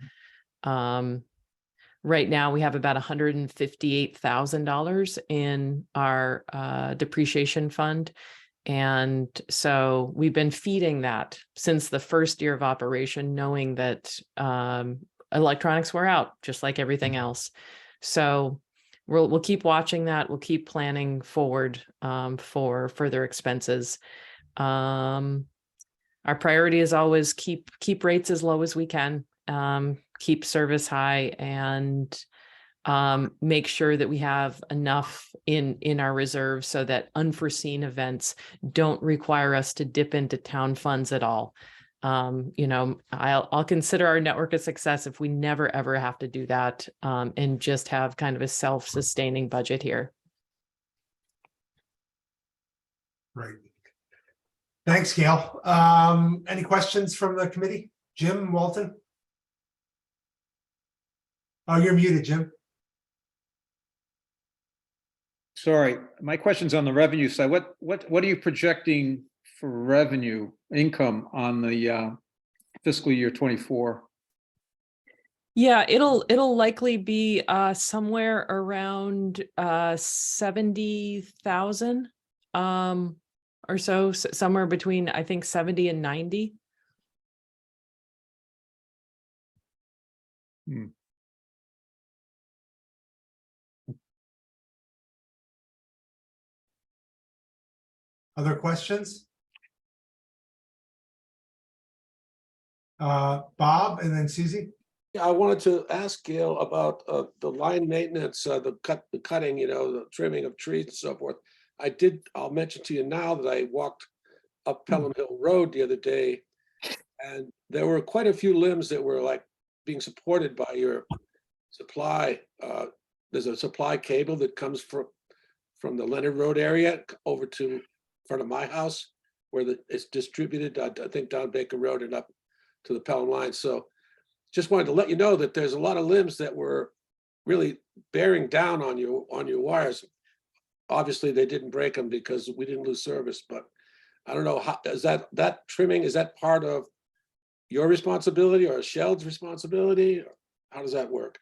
Right now, we have about $158,000 in our depreciation fund. And so we've been feeding that since the first year of operation, knowing that electronics were out just like everything else. So we'll keep watching that. We'll keep planning forward for further expenses. Our priority is always keep rates as low as we can, keep service high, and make sure that we have enough in our reserves so that unforeseen events don't require us to dip into town funds at all. I'll consider our network a success if we never, ever have to do that, and just have kind of a self-sustaining budget here. Right. Thanks, Gail. Any questions from the committee? Jim, Walton? Oh, you're muted, Jim. Sorry, my question's on the revenue side. What are you projecting for revenue income on the fiscal year 24? Yeah, it'll likely be somewhere around 70,000 or so, somewhere between, I think, 70 and 90. Other questions? Bob and then Susie. Yeah, I wanted to ask Gail about the line maintenance, the cutting, the trimming of trees and so forth. I'll mention to you now that I walked up Pelham Hill Road the other day, and there were quite a few limbs that were like being supported by your supply. There's a supply cable that comes from the Leonard Road area over to front of my house, where it's distributed, I think down Baker Road and up to the Pelham line. So just wanted to let you know that there's a lot of limbs that were really bearing down on your wires. Obviously, they didn't break them because we didn't lose service, but I don't know, how is that trimming, is that part of your responsibility or Sheld's responsibility? Or how does that work?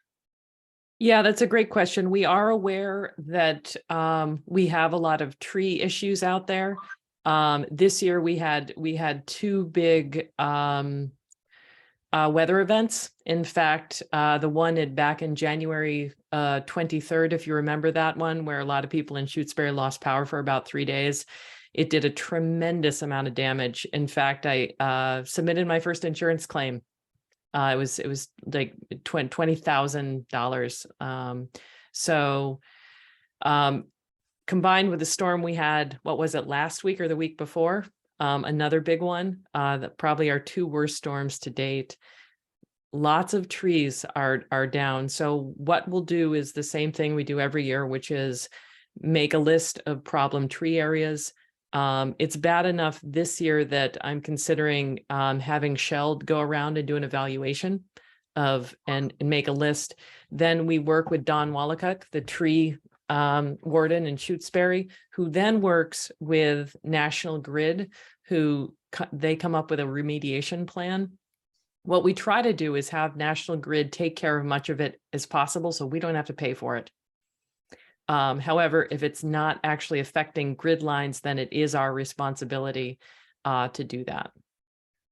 Yeah, that's a great question. We are aware that we have a lot of tree issues out there. This year we had two big weather events. In fact, the one back in January 23rd, if you remember that one, where a lot of people in Shutesbury lost power for about 3 days. It did a tremendous amount of damage. In fact, I submitted my first insurance claim. It was like $20,000. So Combined with the storm we had, what was it, last week or the week before? Another big one, that probably our two worst storms to date. Lots of trees are down. So what we'll do is the same thing we do every year, which is make a list of problem tree areas. It's bad enough this year that I'm considering having Shelled go around and do an evaluation of and make a list. Then we work with Don Wallacock, the tree warden in Shutesbury, who then works with National Grid, who they come up with a remediation plan. What we try to do is have National Grid take care of much of it as possible, so we don't have to pay for it. However, if it's not actually affecting grid lines, then it is our responsibility to do that.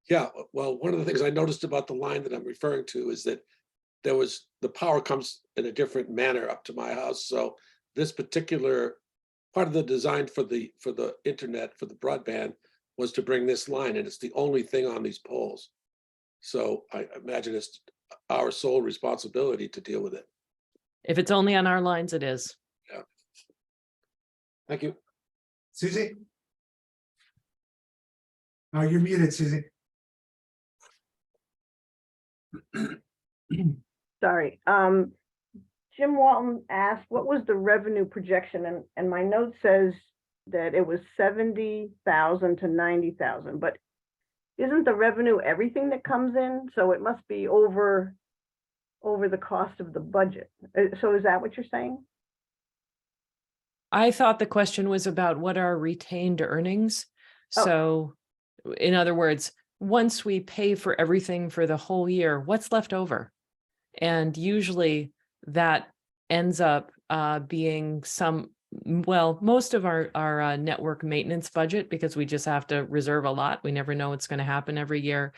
Yeah, well, one of the things I noticed about the line that I'm referring to is that the power comes in a different manner up to my house. So this particular part of the design for the internet, for the broadband, was to bring this line, and it's the only thing on these poles. So I imagine it's our sole responsibility to deal with it. If it's only on our lines, it is. Yeah. Thank you. Susie? Oh, you're muted, Susie. Sorry. Jim Walton asked, what was the revenue projection? And my note says that it was 70,000 to 90,000, but isn't the revenue everything that comes in? So it must be over the cost of the budget. So is that what you're saying? I thought the question was about what are retained earnings. Oh. So in other words, once we pay for everything for the whole year, what's left over? And usually that ends up being most of our network maintenance budget, because we just have to reserve a lot. We never know what's going to happen every year.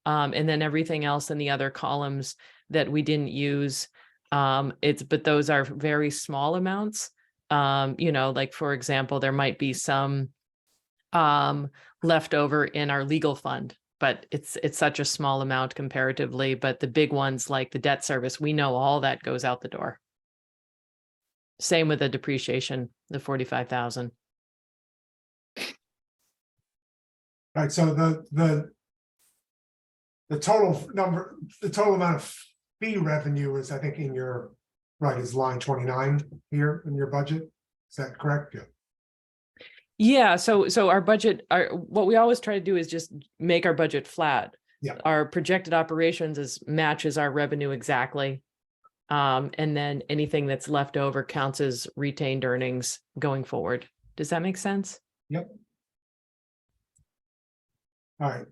And then everything else in the other columns that we didn't use, but those are very small amounts. Like for example, there might be some left over in our legal fund, but it's such a small amount comparatively. But the big ones like the debt service, we know all that goes out the door. Same with the depreciation, the 45,000. Right, so the total amount of fee revenue is, I think, is line 29 here in your budget. Is that correct? Yeah. So our budget, what we always try to do is just make our budget flat. Yeah. Our projected operations matches our revenue exactly. And then anything that's left over counts as retained earnings going forward. Does that make sense? Yep. All right,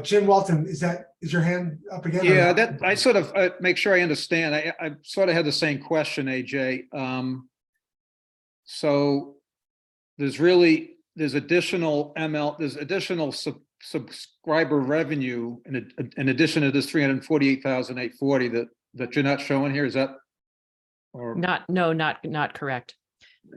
Jim Walton, is your hand up again? Yeah, that I sort of make sure I understand. I sort of had the same question, AJ. So there's additional there's additional subscriber revenue in addition to this 348,840 that you're not showing here. Is that? Or not correct.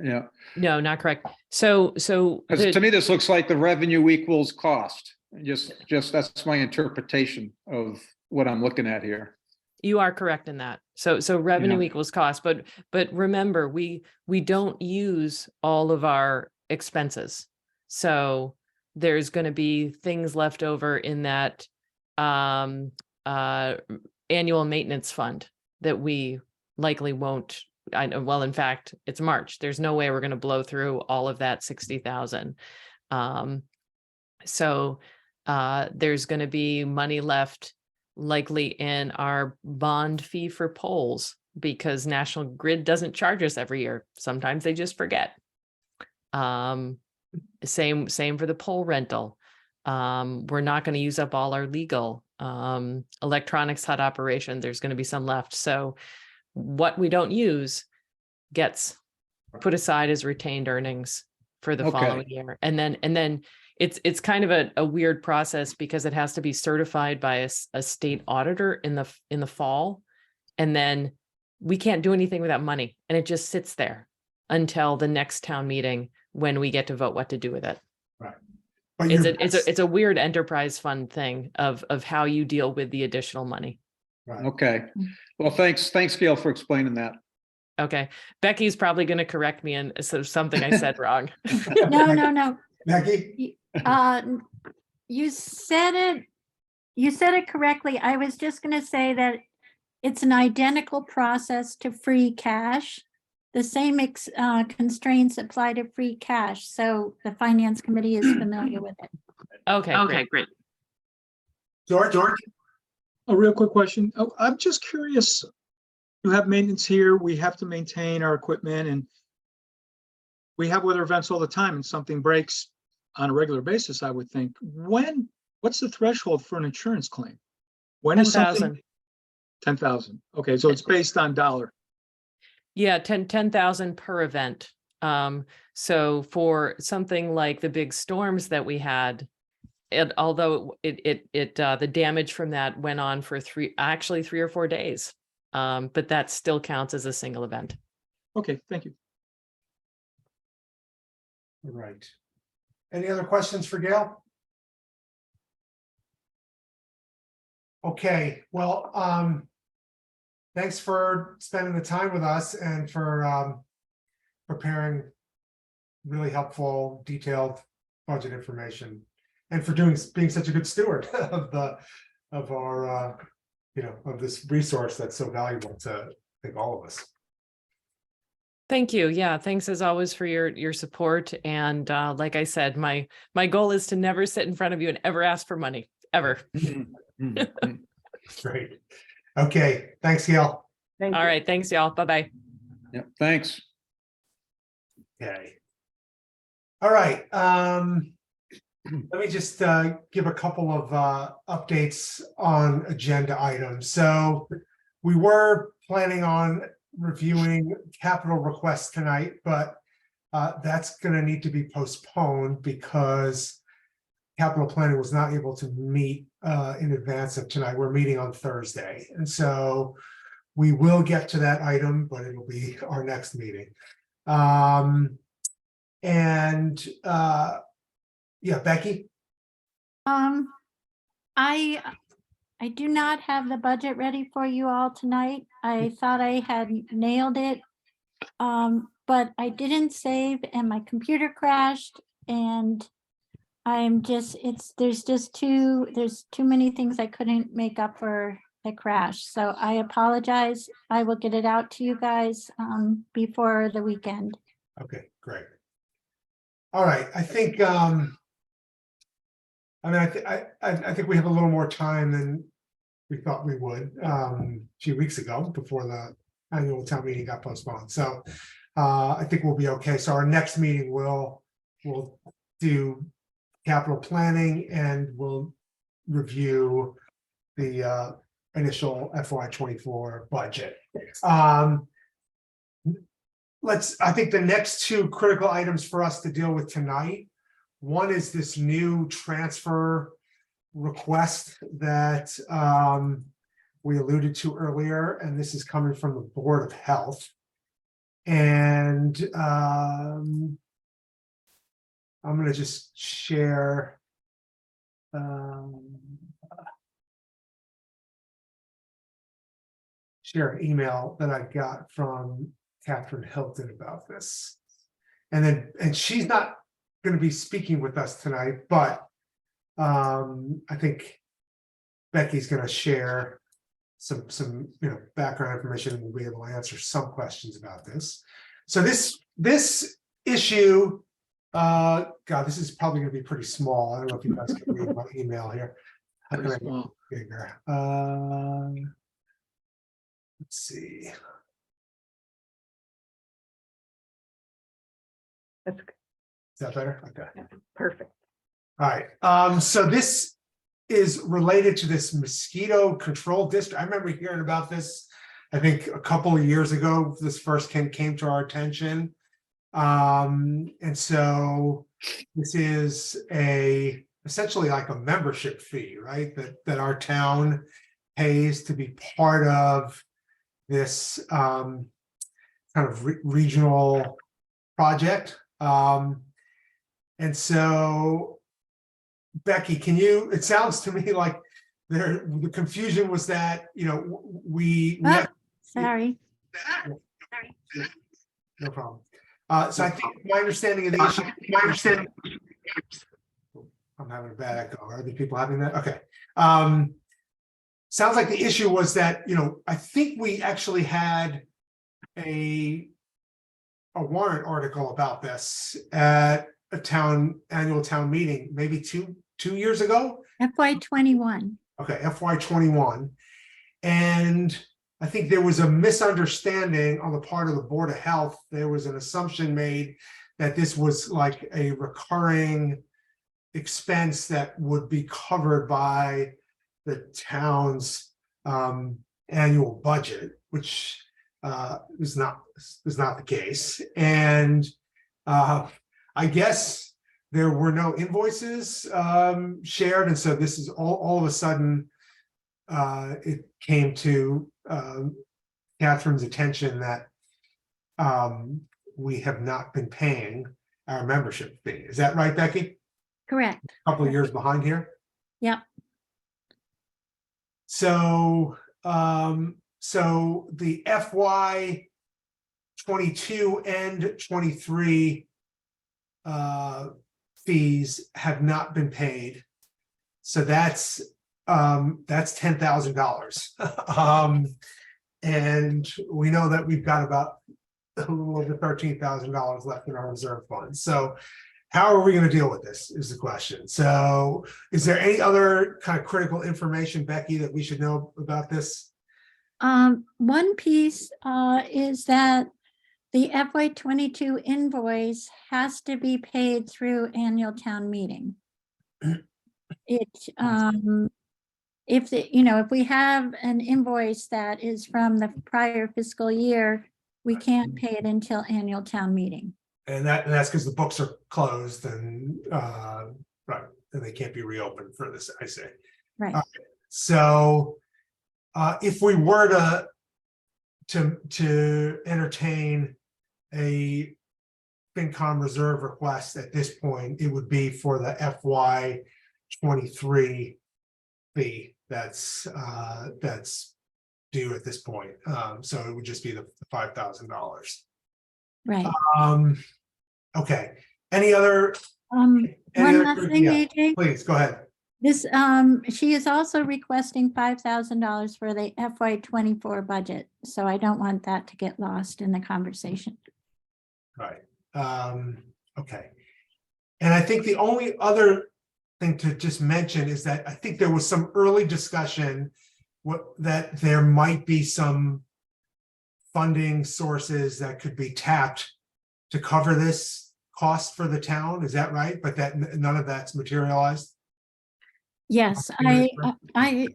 Yeah. No, not correct. So to me, this looks like the revenue equals cost. Just that's my interpretation of what I'm looking at here. You are correct in that. So revenue equals cost, but remember, we don't use all of our expenses. So there's going to be things left over in that annual maintenance fund that we likely won't. Well, in fact, it's March. There's no way we're going to blow through all of that 60,000. So there's going to be money left likely in our bond fee for poles, because National Grid doesn't charge us every year. Sometimes they just forget. Same for the pole rental. We're not going to use up all our legal electronics HUD operation. There's going to be some left. So what we don't use gets put aside as retained earnings for the following year. And then it's kind of a weird process, because it has to be certified by a state auditor in the fall. And then we can't do anything with that money. And it just sits there until the next town meeting when we get to vote what to do with it. Right. But It's a weird enterprise fund thing of how you deal with the additional money. Right. Okay. Well, thanks, Gail, for explaining that. Okay. Becky's probably going to correct me and so something I said wrong. No. Becky? You said it correctly. I was just gonna say that it's an identical process to free cash. The same constraints apply to free cash, so the finance committee is familiar with it. Okay, great. George? A real quick question. Oh, I'm just curious. You have maintenance here. We have to maintain our equipment and we have weather events all the time and something breaks on a regular basis, I would think. What's the threshold for an insurance claim? When is something? 10,000. 10,000. Okay, so it's based on dollar. Yeah, 10,000 per event. So for something like the big storms that we had, although the damage from that went on for 3 or 4 days. But that still counts as a single event. Okay, thank you. All right. Any other questions for Gail? Okay, well, thanks for spending the time with us and for preparing really helpful, detailed budget information, and for being such a good steward of our of this resource that's so valuable to, I think, all of us. Thank you. Yeah, thanks as always for your support. And like I said, my goal is to never sit in front of you and ever ask for money, ever. Great. Okay, thanks, Gail. Thank All you. right, thanks, y'all. Bye-bye. Yeah, thanks. Okay. All right. Let me just give a couple of updates on agenda items. So we were planning on reviewing capital requests tonight, but that's going to need to be postponed because capital planning was not able to meet in advance of tonight. We're meeting on Thursday. And so we will get to that item, but it'll be our next meeting. Yeah, Becky? I do not have the budget ready for you all tonight. I thought I had nailed it. But I didn't save and my computer crashed and there's too many things I couldn't make up for the crash. So I apologize. I will get it out to you guys before the weekend. Okay, great. All right, I think I think we have a little more time than we thought we would a few weeks ago before the annual town meeting got postponed. So I think we'll be okay. So our next meeting we'll do capital planning and we'll review the initial FY24 budget. I think the next two critical items for us to deal with tonight. One is this new transfer request that we alluded to earlier, and this is coming from the Board of Health. And I'm going to just share an email that I got from Catherine Hilton about this. And she's not going to be speaking with us tonight, but I think Becky's going to share some background information and we'll be able to answer some questions about this. So this issue, God, this is probably going to be pretty small. I don't know if you guys can read my email here. How can I make it bigger? Let's see. That's good. Is that better? Okay. Perfect. All right. So this is related to this mosquito control district. I remember hearing about this, I think a couple of years ago, this first came to our attention. And so this is essentially like a membership fee, right? That our town pays to be part of this kind of regional project. And so, Becky, it sounds to me like the confusion was that, we Sorry. No problem. So I think my understanding of the issue, I'm having a bad echo. Are other people having that? Okay. Sounds like the issue was that, I think we actually had a warrant article about this at a annual town meeting, maybe two years ago. FY21. Okay, FY21. And I think there was a misunderstanding on the part of the Board of Health. There was an assumption made that this was like a recurring expense that would be covered by the town's annual budget, which is not the case. And I guess there were no invoices shared, and so this is all of a sudden it came to Catherine's attention that we have not been paying our membership fee. Is that right, Becky? Correct. A couple of years behind here. Yep. So so the FY 22 and 23 fees have not been paid. So that's $10,000. And we know that we've got about a little over $13,000 left in our reserve fund. So how are we going to deal with this is the question. So is there any other kind of critical information, Becky, that we should know about this? One piece is that the FY22 invoice has to be paid through annual town meeting. If we have an invoice that is from the prior fiscal year, we can't pay it until annual town meeting. And that's because the books are closed and right, and they can't be reopened for this, I say. Right. So if we were to entertain a FinCom reserve request at this point, it would be for the FY 23 fee that's due at this point. So it would just be the $5,000. Right. Okay. Any other? One last thing, Yeah, AJ. please go ahead. This, she is also requesting $5,000 for the FY24 budget. So I don't want that to get lost in the conversation. Right. Okay. And I think the only other thing to just mention is that I think there was some early discussion that there might be some funding sources that could be tapped to cover this cost for the town. Is that right? But that none of that's materialized? Yes, I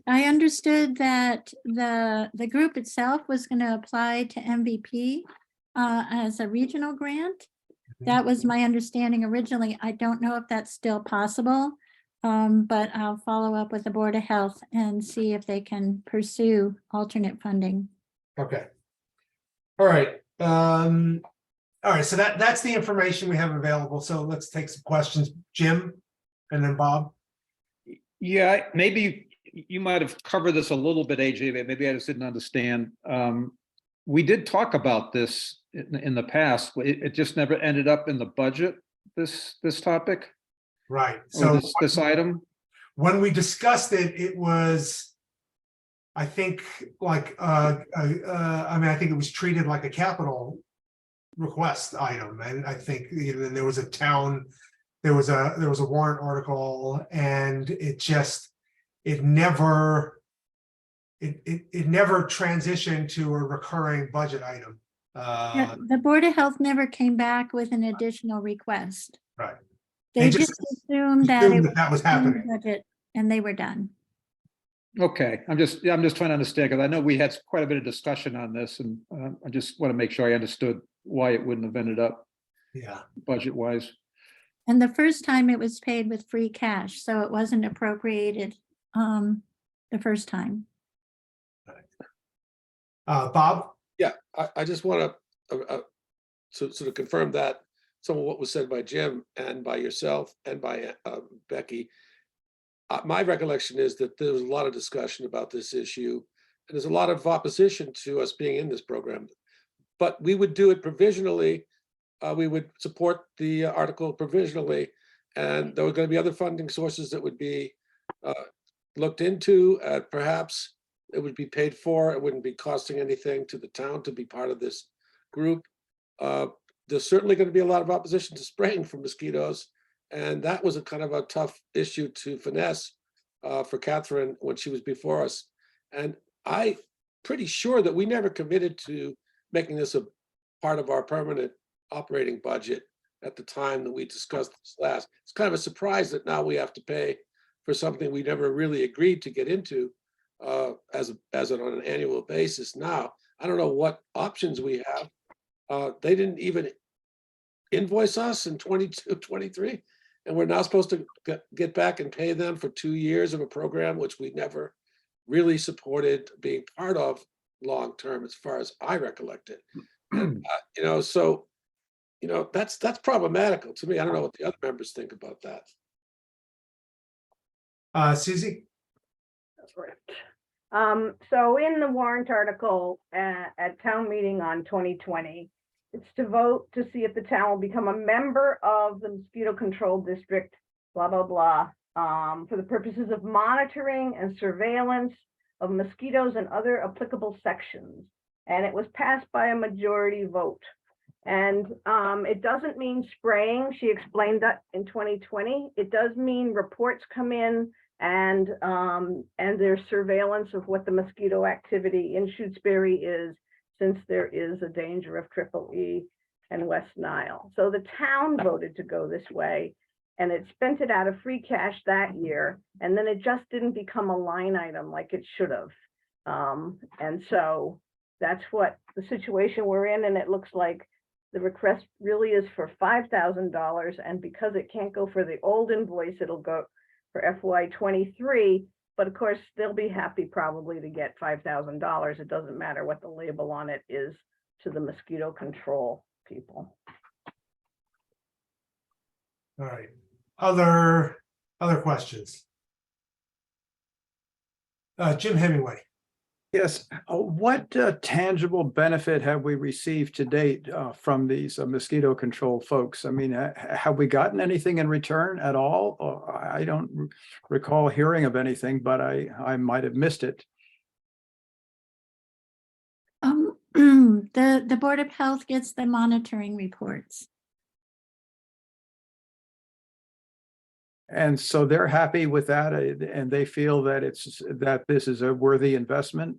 understood that the group itself was going to apply to MVP as a regional grant. That was my understanding originally. I don't know if that's still possible, but I'll follow up with the Board of Health and see if they can pursue alternate funding. Okay. All right. All right. So that's the information we have available. So let's take some questions. Jim, and then Bob. Yeah, maybe you might have covered this a little bit, AJ, but maybe I just didn't understand. We did talk about this in the past, but it just never ended up in the budget, this topic. Right. So So this item. when we discussed it, it was, I think, like, I think it was treated like a capital request item. And I think there was there was a warrant article, and it never transitioned to a recurring budget item. Yeah, the Board of Health never came back with an additional request. Right. They just just assumed that it that was in the happening. budget, and they were done. Okay, I'm just trying to understand, because I know we had quite a bit of discussion on this, and I just want to make sure I understood why it wouldn't have ended up Yeah. budget wise. And the first time it was paid with free cash, so it wasn't appropriated the first time. Bob? Yeah, I just want to sort of confirm that some of what was said by Jim and by yourself and by Becky. My recollection is that there was a lot of discussion about this issue, and there's a lot of opposition to us being in this program. but we would do it provisionally. We would support the article provisionally, and there were going to be other funding sources that would be looked into. Perhaps it would be paid for. It wouldn't be costing anything to the town to be part of this group. There's certainly going to be a lot of opposition to spraying for mosquitoes, and that was a kind of a tough issue to finesse for Catherine when she was before us. And I'm pretty sure that we never committed to making this a part of our permanent operating budget at the time that we discussed this last. It's kind of a surprise that now we have to pay for something we never really agreed to get into on an annual basis. Now, I don't know what options we have. They didn't even invoice us in 22, 23, and we're now supposed to get back and pay them for 2 years of a program which we never really supported being part of long term, as far as I recollect it. And so that's problematical to me. I don't know what the other members think about that. Susie? So in the warrant article at town meeting on 2020, it's to vote to see if the town will become a member of the mosquito control district, blah, blah, blah, for the purposes of monitoring and surveillance of mosquitoes and other applicable sections. And it was passed by a majority vote. And it doesn't mean spraying. She explained that in 2020. It does mean reports come in and there's surveillance of what the mosquito activity in Shutesbury is, since there is a danger of Triple E and West Nile. So the town voted to go this way, and it spent it out of free cash that year, and then it just didn't become a line item like it should have. And so that's what the situation we're in, and it looks like the request really is for $5,000, and because it can't go for the old invoice, it'll go for FY23. But of course, they'll be happy probably to get $5,000. It doesn't matter what the label on it is to the mosquito control people. All right. Other questions? Jim Hemingway. Yes, what tangible benefit have we received to date from these mosquito control folks? I mean, have we gotten anything in return at all? I don't recall hearing of anything, but I might have missed it. The Board of Health gets the monitoring reports. And so they're happy with that, and they feel that this is a worthy investment.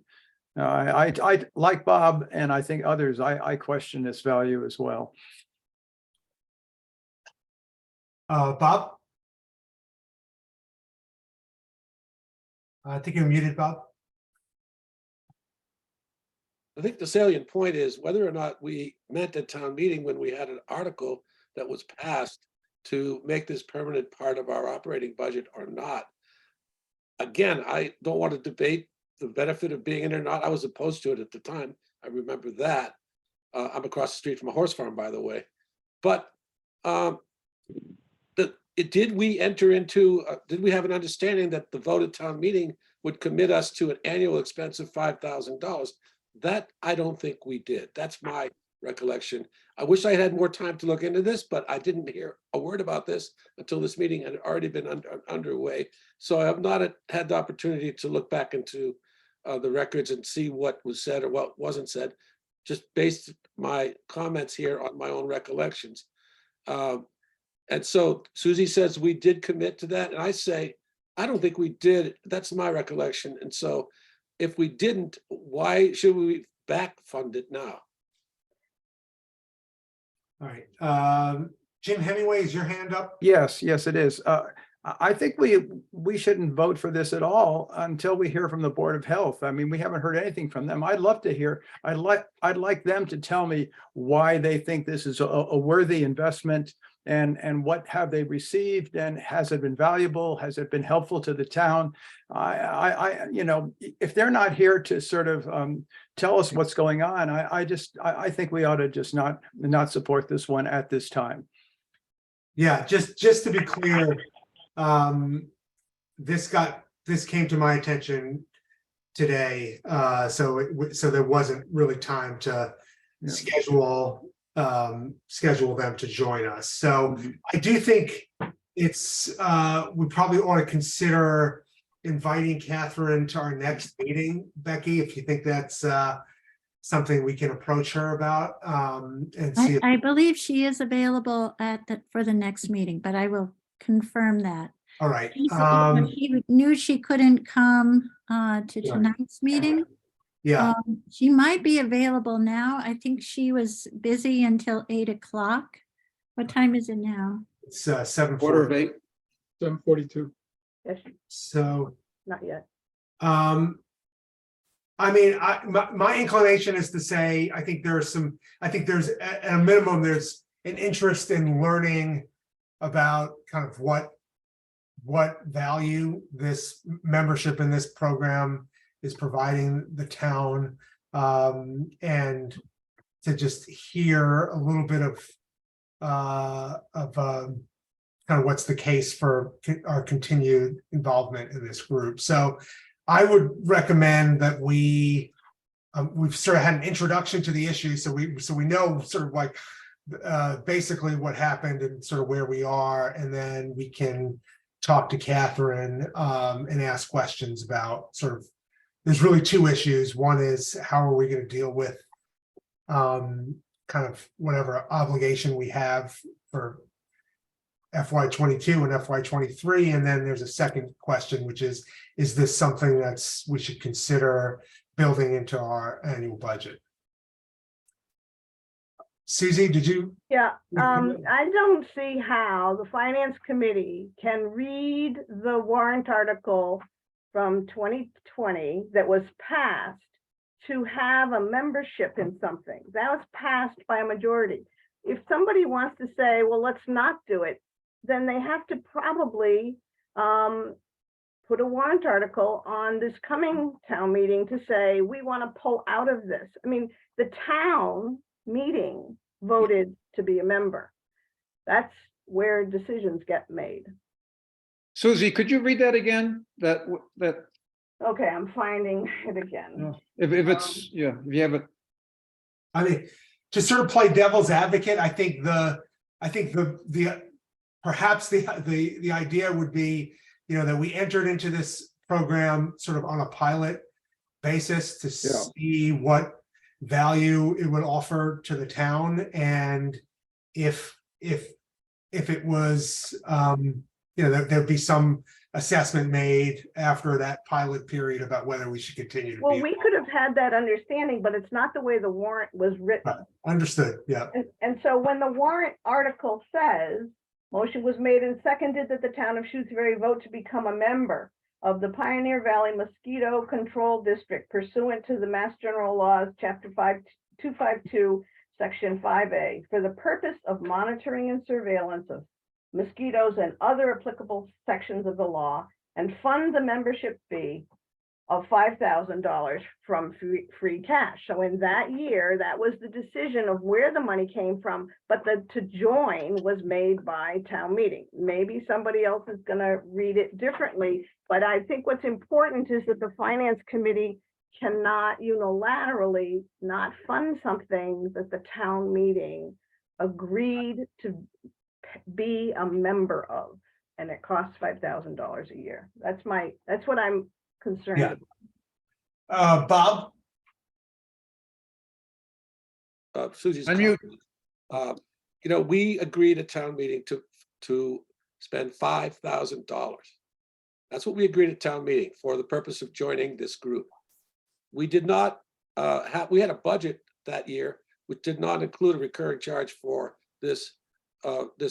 I like Bob, and I think others, I question its value as well. Bob? I think you're muted, Bob. I think the salient point is whether or not we meant at town meeting when we had an article that was passed to make this permanent part of our operating budget or not. Again, I don't want to debate the benefit of being in or not. I was opposed to it at the time. I remember that. I'm across the street from a horse farm, by the way. But did we enter into, did we have an understanding that the vote at town meeting would commit us to an annual expense of $5,000? That I don't think we did. That's my recollection. I wish I had more time to look into this, but I didn't hear a word about this until this meeting had already been underway. So I have not had the opportunity to look back into the records and see what was said or what wasn't said, just based my comments here on my own recollections. And so Susie says we did commit to that. And I say, I don't think we did. That's my recollection. And so if we didn't, why should we back fund it now? All right. Jim Hemingway, is your hand up? Yes, it is. I think we shouldn't vote for this at all until we hear from the Board of Health. I mean, we haven't heard anything from them. I'd love to hear. I'd like them to tell me why they think this is a worthy investment, and what have they received, and has it been valuable? Has it been helpful to the town? If they're not here to sort of tell us what's going on, I think we ought to just not support this one at this time. Yeah, just to be clear, this came to my attention today, so there wasn't really time to Yeah. schedule them to join us. So I do think it's, we probably ought to consider inviting Catherine to our next meeting, Becky, if you think that's something we can approach her about, and see. I believe she is available for the next meeting, but I will confirm that. All right. She knew she couldn't come to Yeah. tonight's meeting. Yeah, She might be available now. I think she was busy until 8 o'clock. What time is it now? it's 7:40. Quarter of 8. 7:42. Yes, So, not yet. I mean, my inclination is to say, I think there's at a minimum, there's an interest in learning about kind of what value this membership in this program is providing the town, and to just hear a little bit of kind of what's the case for our continued involvement in this group. So I would recommend that we've sort of had an introduction to the issue, so we know sort of like basically what happened and sort of where we are, and then we can talk to Catherine and ask questions about sort of, there's really two issues. One is how are we going to deal with kind of whatever obligation we have for FY22 and FY23, and then there's a second question, which is this something we should consider building into our annual budget? Susie, did you? Yeah, I don't see how the finance committee can read the warrant article from 2020 that was passed to have a membership in something. That was passed by a majority. If somebody wants to say, well, let's not do it, then they have to probably put a warrant article on this coming town meeting to say, we want to pull out of this. I mean, the town meeting voted to be a member. That's where decisions get made. Susie, could you read that again? That Okay, I'm finding it again. if it's, yeah, if you have it. I mean, to sort of play devil's advocate, I think perhaps the idea would be, that we entered into this program sort of on a pilot basis to see what value it would offer to the town, and if it was, there'd be some assessment made after that pilot period about whether we should continue to Well, be. we could have had that understanding, but it's not the way the warrant was written. Understood, yeah. And so when the warrant article says, motion was made and seconded that the town of Shutesbury vote to become a member of the Pioneer Valley Mosquito Control District pursuant to the Mass General Laws, Chapter 252, Section 5A, for the purpose of monitoring and surveillance of mosquitoes and other applicable sections of the law, and fund the membership fee of $5,000 from free cash. So in that year, that was the decision of where the money came from, but to join was made by town meeting. Maybe somebody else is going to read it differently, but I think what's important is that the finance committee cannot unilaterally not fund something that the town meeting agreed to be a member of, and it costs $5,000 a year. That's what I'm concerned about. Bob? Susie's Unmute. comment. We agreed at town meeting to spend $5,000. That's what we agreed at town meeting for the purpose of joining this group. We did not we had a budget that year which did not include a recurring charge for this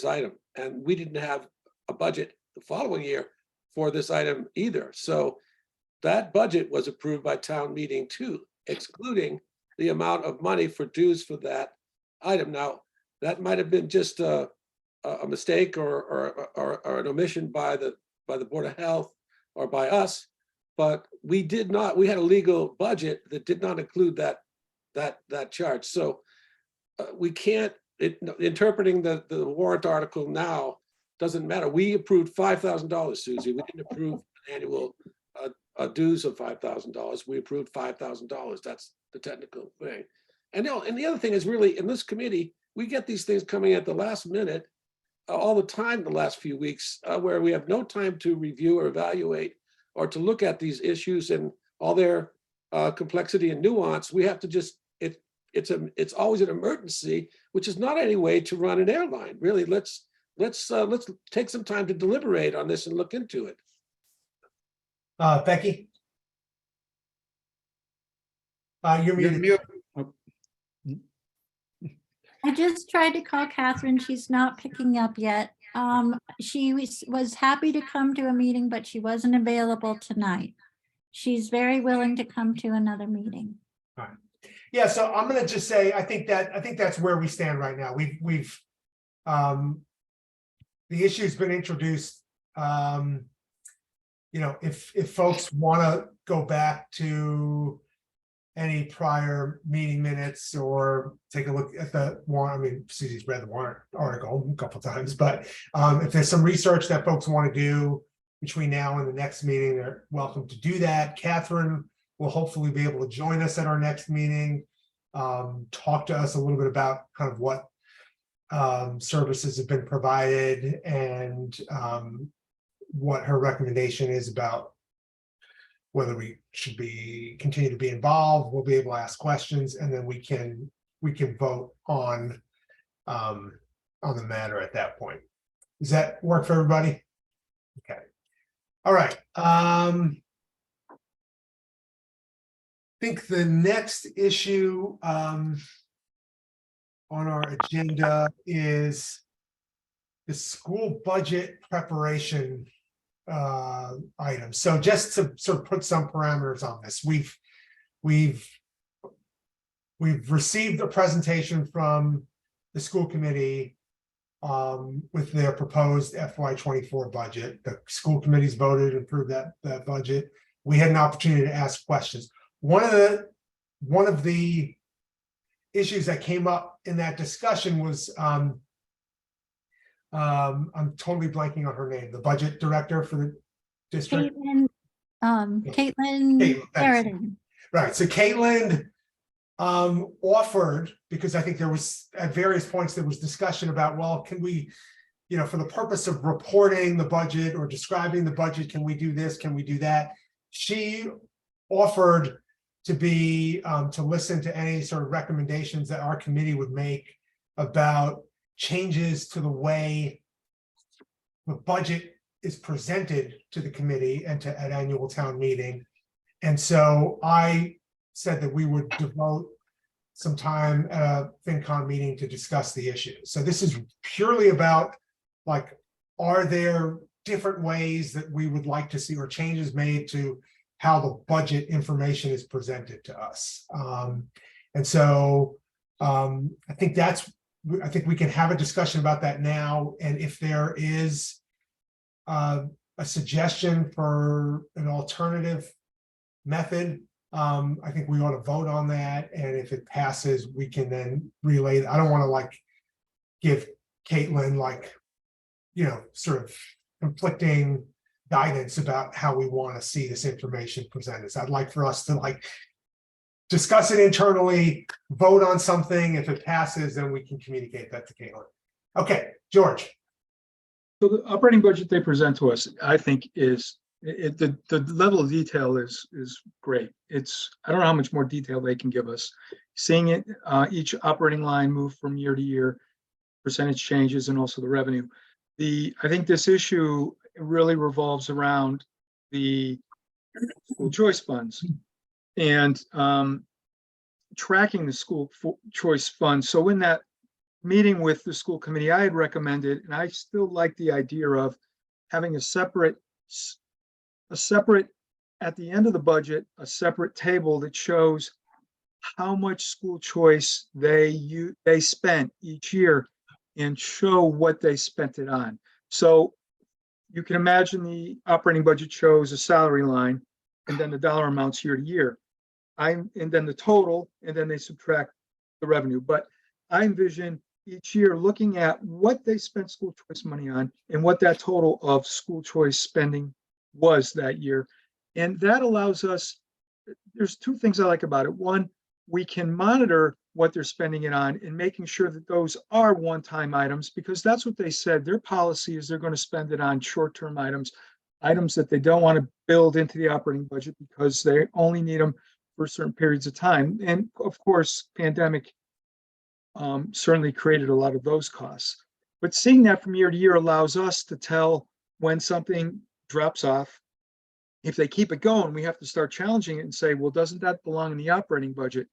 item, and we didn't have a budget the following year for this item either. So that budget was approved by town meeting too, excluding the amount of money for dues for that item. Now, that might have been just a mistake or an omission by the Board of Health or by us, but we had a legal budget that did not include that charge. So we can't, interpreting the warrant article now doesn't matter. We approved $5,000, Susie. We didn't approve an annual dues of $5,000. We approved $5,000. That's the technical thing. And, and the other thing is really in this committee, we get these things coming at the last minute all the time the last few weeks where we have no time to review or evaluate or to look at these issues and all their complexity and nuance. We have to just, it's always an emergency, which is not any way to run an airline. Really, let's take some time to deliberate on this and look into it. Becky? You're You're muted. mute. I just tried to call Catherine. She's not picking up yet. She was happy to come to a meeting, but she wasn't available tonight. She's very willing to come to another meeting. Yeah, so I'm gonna just say, I think that's where we stand right now. We've the issue's been introduced. You know, if folks want to go back to any prior meeting minutes or take a look at the warrant, I mean, Susie's read the warrant article a couple of times, but if there's some research that folks want to do between now and the next meeting, they're welcome to do that. Catherine will hopefully be able to join us at our next meeting, talk to us a little bit about kind of what services have been provided and what her recommendation is about whether we should continue to be involved. We'll be able to ask questions, and then we can vote on the matter at that point. Does that work for everybody? Okay. All right. I think the next issue on our agenda is the school budget preparation item. So just to sort of put some parameters on this, we've received a presentation from the school committee with their proposed FY24 budget. The school committee's voted and approved that budget. We had an opportunity to ask questions. One of the issues that came up in that discussion was I'm totally blanking on her name, the budget director for the district. Caitlin Sheridan. Right, so Caitlin offered, because I think there was at various points there was discussion about, well, can we, you know, for the purpose of reporting the budget or describing the budget, can we do this, can we do that? She offered to be to listen to any sort of recommendations that our committee would make about changes to the way the budget is presented to the committee and to an annual town meeting. And so I said that we would devote some time at a FinCon meeting to discuss the issue. So this is purely about, like, are there different ways that we would like to see or changes made to how the budget information is presented to us. And so I think we can have a discussion about that now. And if there is a suggestion for an alternative method, I think we ought to vote on that. And if it passes, we can then relay it. I don't want to like give Caitlin like, you know, sort of conflicting guidance about how we want to see this information presented. So I'd like for us to like discuss it internally, vote on something. If it passes, then we can communicate that to Caitlin. Okay, George. So the operating budget they present to us, I think, is the level of detail is great. I don't know how much more detail they can give us. Seeing it, each operating line move from year to year, percentage changes, and also the revenue. I think this issue really revolves around the school choice funds and tracking the school choice funds. So in that meeting with the school committee, I had recommended, and I still like the idea of having a separate at the end of the budget, a separate table that shows how much school choice they spent each year and show what they spent it on. So you can imagine the operating budget shows a salary line and then the dollar amounts year to year. And then the total, and then they subtract the revenue. But I envision each year looking at what they spent school choice money on and what that total of school choice spending was that year. And that allows us, there's two things I like about it. One, we can monitor what they're spending it on and making sure that those are one-time items, because that's what they said. Their policy is they're going to spend it on short-term items, items that they don't want to build into the operating budget because they only need them for certain periods of time. And of course, pandemic certainly created a lot of those costs. But seeing that from year to year allows us to tell when something drops off. If they keep it going, we have to start challenging it and say, well, doesn't that belong in the operating budget?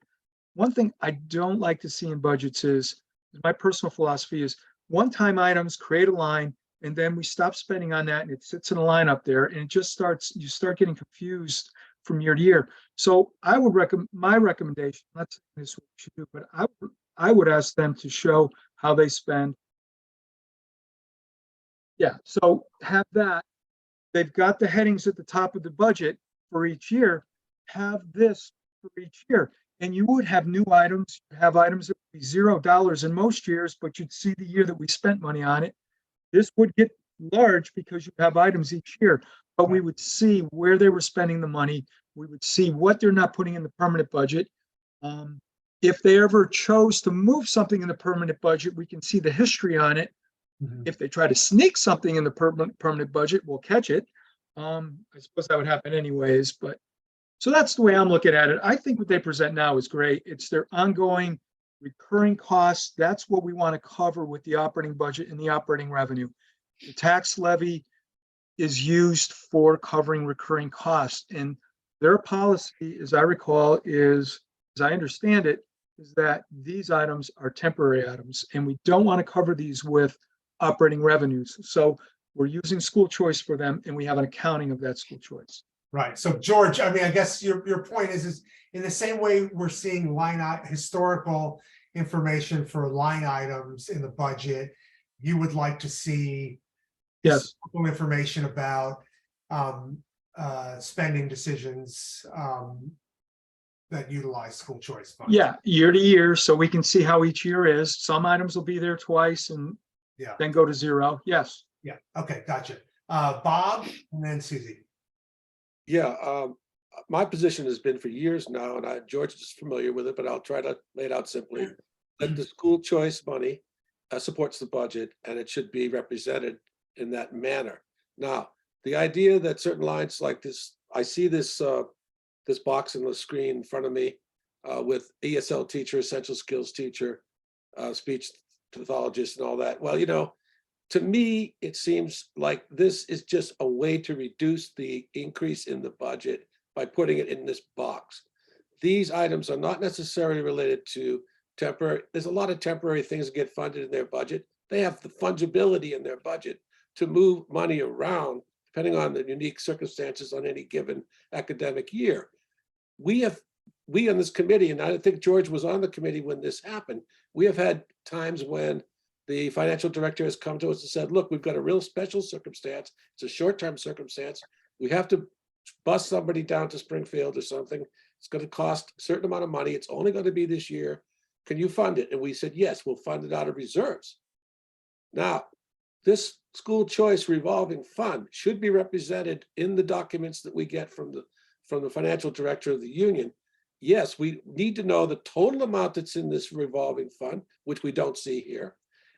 One thing I don't like to see in budgets is, my personal philosophy is, one-time items, create a line, and then we stop spending on that and it sits in a line up there and it just starts, you start getting confused from year to year. So I would recommend, my recommendation, not saying this is what we should do, but I would ask them to show how they spend. Yeah, so have that. They've got the headings at the top of the budget for each year. Have this for each year. And you would have new items, have items that would be $0 in most years, but you'd see the year that we spent money on it. This would get large because you have items each year, but we would see where they were spending the money. We would see what they're not putting in the permanent budget. If they ever chose to move something in the permanent budget, we can see the history on it. If they try to sneak something in the permanent budget, we'll catch it. I suppose that would happen anyways, but so that's the way I'm looking at it. I think what they present now is great. It's their ongoing recurring costs. That's what we want to cover with the operating budget and the operating revenue. The tax levy is used for covering recurring costs, and their policy, as I recall, is, as I understand it, is that these items are temporary items, and we don't want to cover these with operating revenues. So we're using school choice for them, and we have an accounting of that school choice. Right. So George, I mean, I guess your point is in the same way we're seeing historical information for line items in the budget, you would like to see Yes, information about spending decisions that utilize school choice funds. yeah, year to year, so we can see how each year is. Some items will be there twice and Yeah. then go to zero. Yes. Yeah. Okay. Gotcha. Bob and then Susie. Yeah, my position has been for years now, and George is familiar with it, but I'll try to lay it out simply. That the school choice money supports the budget, and it should be represented in that manner. Now, the idea that certain lines like this, I see this this box on the screen in front of me with ESL teacher, essential skills teacher, speech pathologist, and all that. Well, you know, to me, it seems like this is just a way to reduce the increase in the budget by putting it in this box. These items are not necessarily related to temporary. There's a lot of temporary things that get funded in their budget. They have the fungibility in their budget to move money around depending on the unique circumstances on any given academic year. We on this committee, and I think George was on the committee when this happened, we have had times when the financial director has come to us and said, look, we've got a real special circumstance. It's a short-term circumstance. We have to bus somebody down to Springfield or something. It's going to cost a certain amount of money. It's only going to be this year. Can you fund it? And we said, yes, we'll fund it out of reserves. Now, this school choice revolving fund should be represented in the documents that we get from the financial director of the union. Yes, we need to know the total amount that's in this revolving fund, which we don't see here.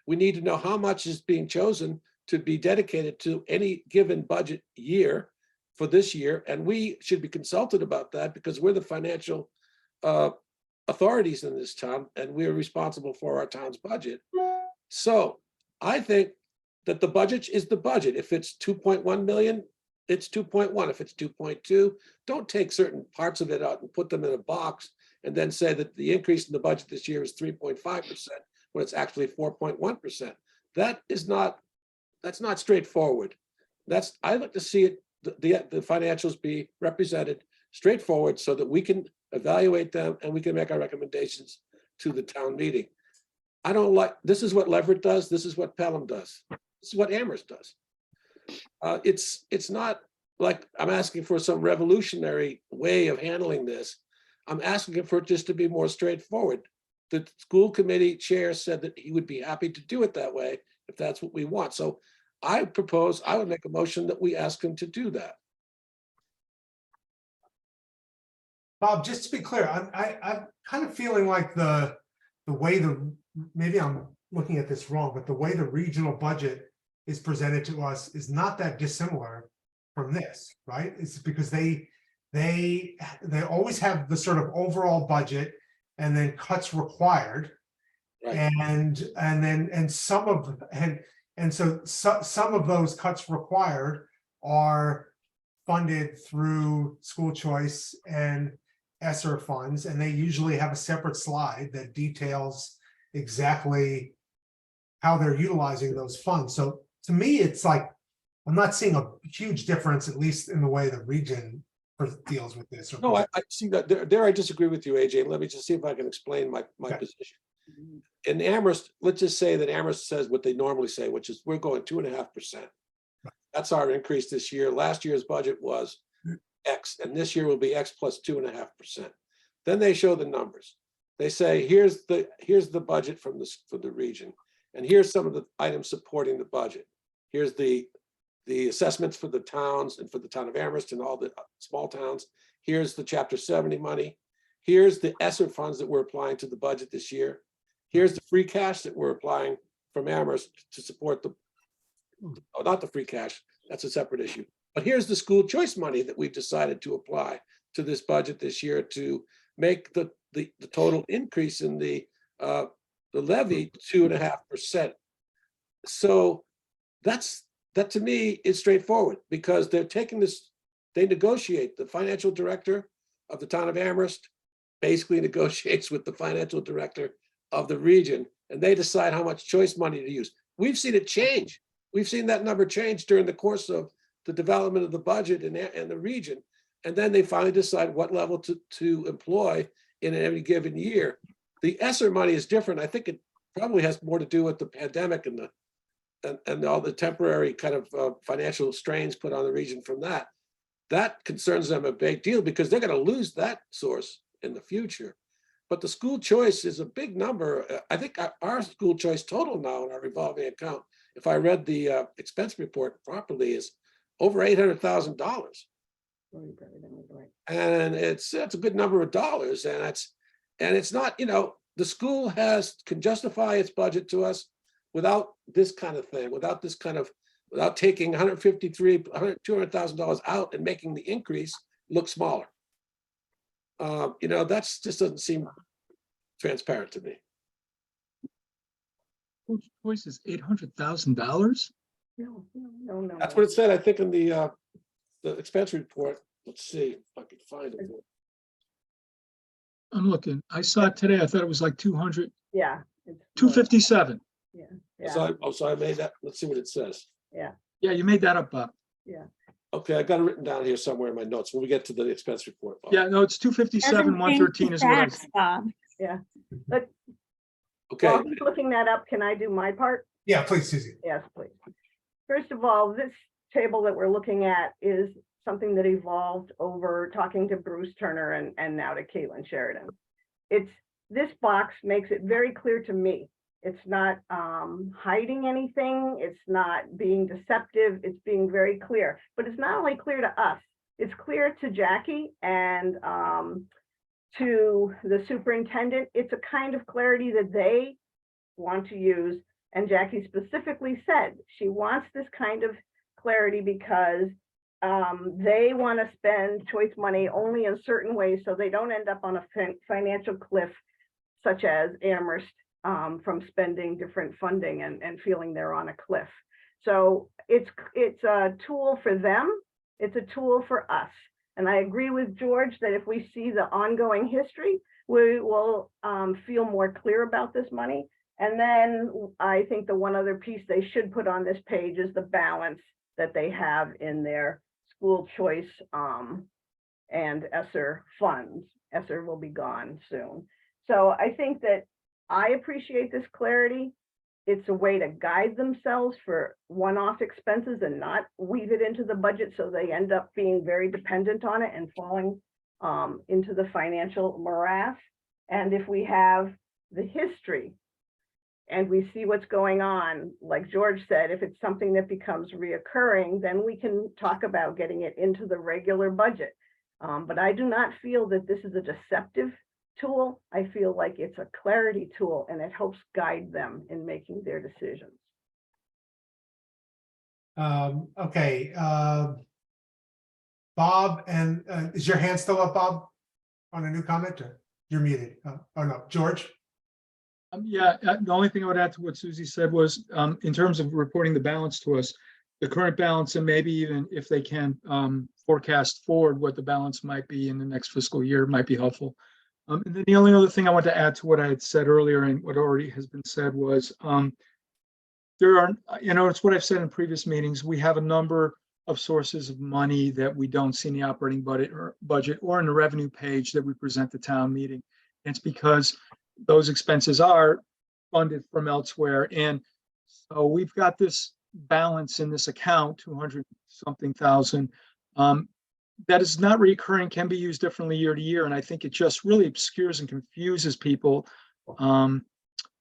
We need to know how much is being chosen to be dedicated to any given budget year for this year. And we should be consulted about that because we're the financial authorities in this town and we're responsible for our town's budget. So I think that the budget is the budget. If it's 2.1 million, it's 2.1. If it's 2.2, don't take certain parts of it out and put them in a box and then say that the increase in the budget this year is 3.5%. when it's actually 4.1%. That's not straightforward. I'd like to see it, the financials be represented straightforward so that we can evaluate them and we can make our recommendations to the town meeting. I don't like, this is what Leverett does, this is what Pelham does, this is what Amherst does. It's not like I'm asking for some revolutionary way of handling this. I'm asking for it just to be more straightforward. The school committee chair said that he would be happy to do it that way if that's what we want. So I would make a motion that we ask him to do that. Bob, just to be clear, I'm kind of feeling like the maybe I'm looking at this wrong, but the way the regional budget is presented to us is not that dissimilar from this, right? It's because they always have the sort of overall budget and then cuts required. Right. And some of some of those cuts required are funded through school choice and ESSER funds, and they usually have a separate slide that details exactly how they're utilizing those funds. So to me, it's like, I'm not seeing a huge difference, at least in the way the region deals with this. No, I see that there I disagree with you, AJ. Let me just see if I can explain my Okay. position. In Amherst, let's just say that Amherst says what they normally say, which is we're going 2.5%. That's our increase this year. Last year's budget was X, and this year will be X plus 2.5%. Then they show the numbers. They say, here's the budget for the region, and here's some of the items supporting the budget. Here's the assessments for the towns and for the town of Amherst and all the small towns. Here's the Chapter 70 money. Here's the ESSER funds that we're applying to the budget this year. Here's the free cash that we're applying from Amherst to support not the free cash, that's a separate issue. But here's the school choice money that we've decided to apply to this budget this year to make the total increase in the levy 2.5%. So that to me is straightforward, because they're taking this, they negotiate, the financial director of the town of Amherst basically negotiates with the financial director of the region, and they decide how much choice money to use. We've seen it change. We've seen that number change during the course of the development of the budget and the region. And then they finally decide what level to employ in any given year. The ESSER money is different. I think it probably has more to do with the pandemic and all the temporary kind of financial strains put on the region from that. That concerns them a big deal, because they're going to lose that source in the future. But the school choice is a big number. I think our school choice total now in our revolving account, if I read the expense report properly, is over $800,000. And it's a good number of dollars. And it's not, the school can justify its budget to us without this kind of thing, without taking $200,000 out and making the increase look smaller. That's just doesn't seem transparent to me. School choice is $800,000? No. That's what it said, I think, in the expense report. Let's see if I can find it. I'm looking. I saw it today. I thought it was like 200, Yeah. 257. Yeah. So I made that. Let's see what it says. Yeah. Yeah, you made that up, Bob. Yeah. Okay, I got it written down here somewhere in my notes when we get to the expense report. Yeah, no, it's 257, Doesn't change 113 the is what I facts, Bob. Yeah. But Okay, while he's looking that up, can I do my part? Yeah, please, Susie. Yes, please. First of all, this table that we're looking at is something that evolved over talking to Bruce Turner and now to Caitlin Sheridan. This box makes it very clear to me. It's not hiding anything. It's not being deceptive. It's being very clear. But it's not only clear to us, it's clear to Jackie and to the superintendent. It's a kind of clarity that they want to use. And Jackie specifically said she wants this kind of clarity because they want to spend choice money only in certain ways so they don't end up on a financial cliff, such as Amherst, from spending different funding and feeling they're on a cliff. So it's a tool for them. It's a tool for us. And I agree with George that if we see the ongoing history, we will feel more clear about this money. And then I think the one other piece they should put on this page is the balance that they have in their school choice and ESSER funds. ESSER will be gone soon. So I think that I appreciate this clarity. It's a way to guide themselves for one-off expenses and not weave it into the budget so they end up being very dependent on it and falling into the financial morass. And if we have the history and we see what's going on, like George said, if it's something that becomes reoccurring, then we can talk about getting it into the regular budget. But I do not feel that this is a deceptive tool. I feel like it's a clarity tool and it helps guide them in making their decisions. Okay, Bob, and is your hand still up, Bob? On a new comment, or you're muted? Oh, no, George? Yeah, the only thing I would add to what Susie said was, in terms of reporting the balance to us, the current balance, and maybe even if they can forecast forward what the balance might be in the next fiscal year, might be helpful. And then the only other thing I want to add to what I had said earlier and what already has been said was, there are, it's what I've said in previous meetings, we have a number of sources of money that we don't see in the operating budget or in the revenue page that we present the town meeting. And it's because those expenses are funded from elsewhere. And so we've got this balance in this account, 200 something thousand, that is not recurring, can be used differently year to year. And I think it just really obscures and confuses people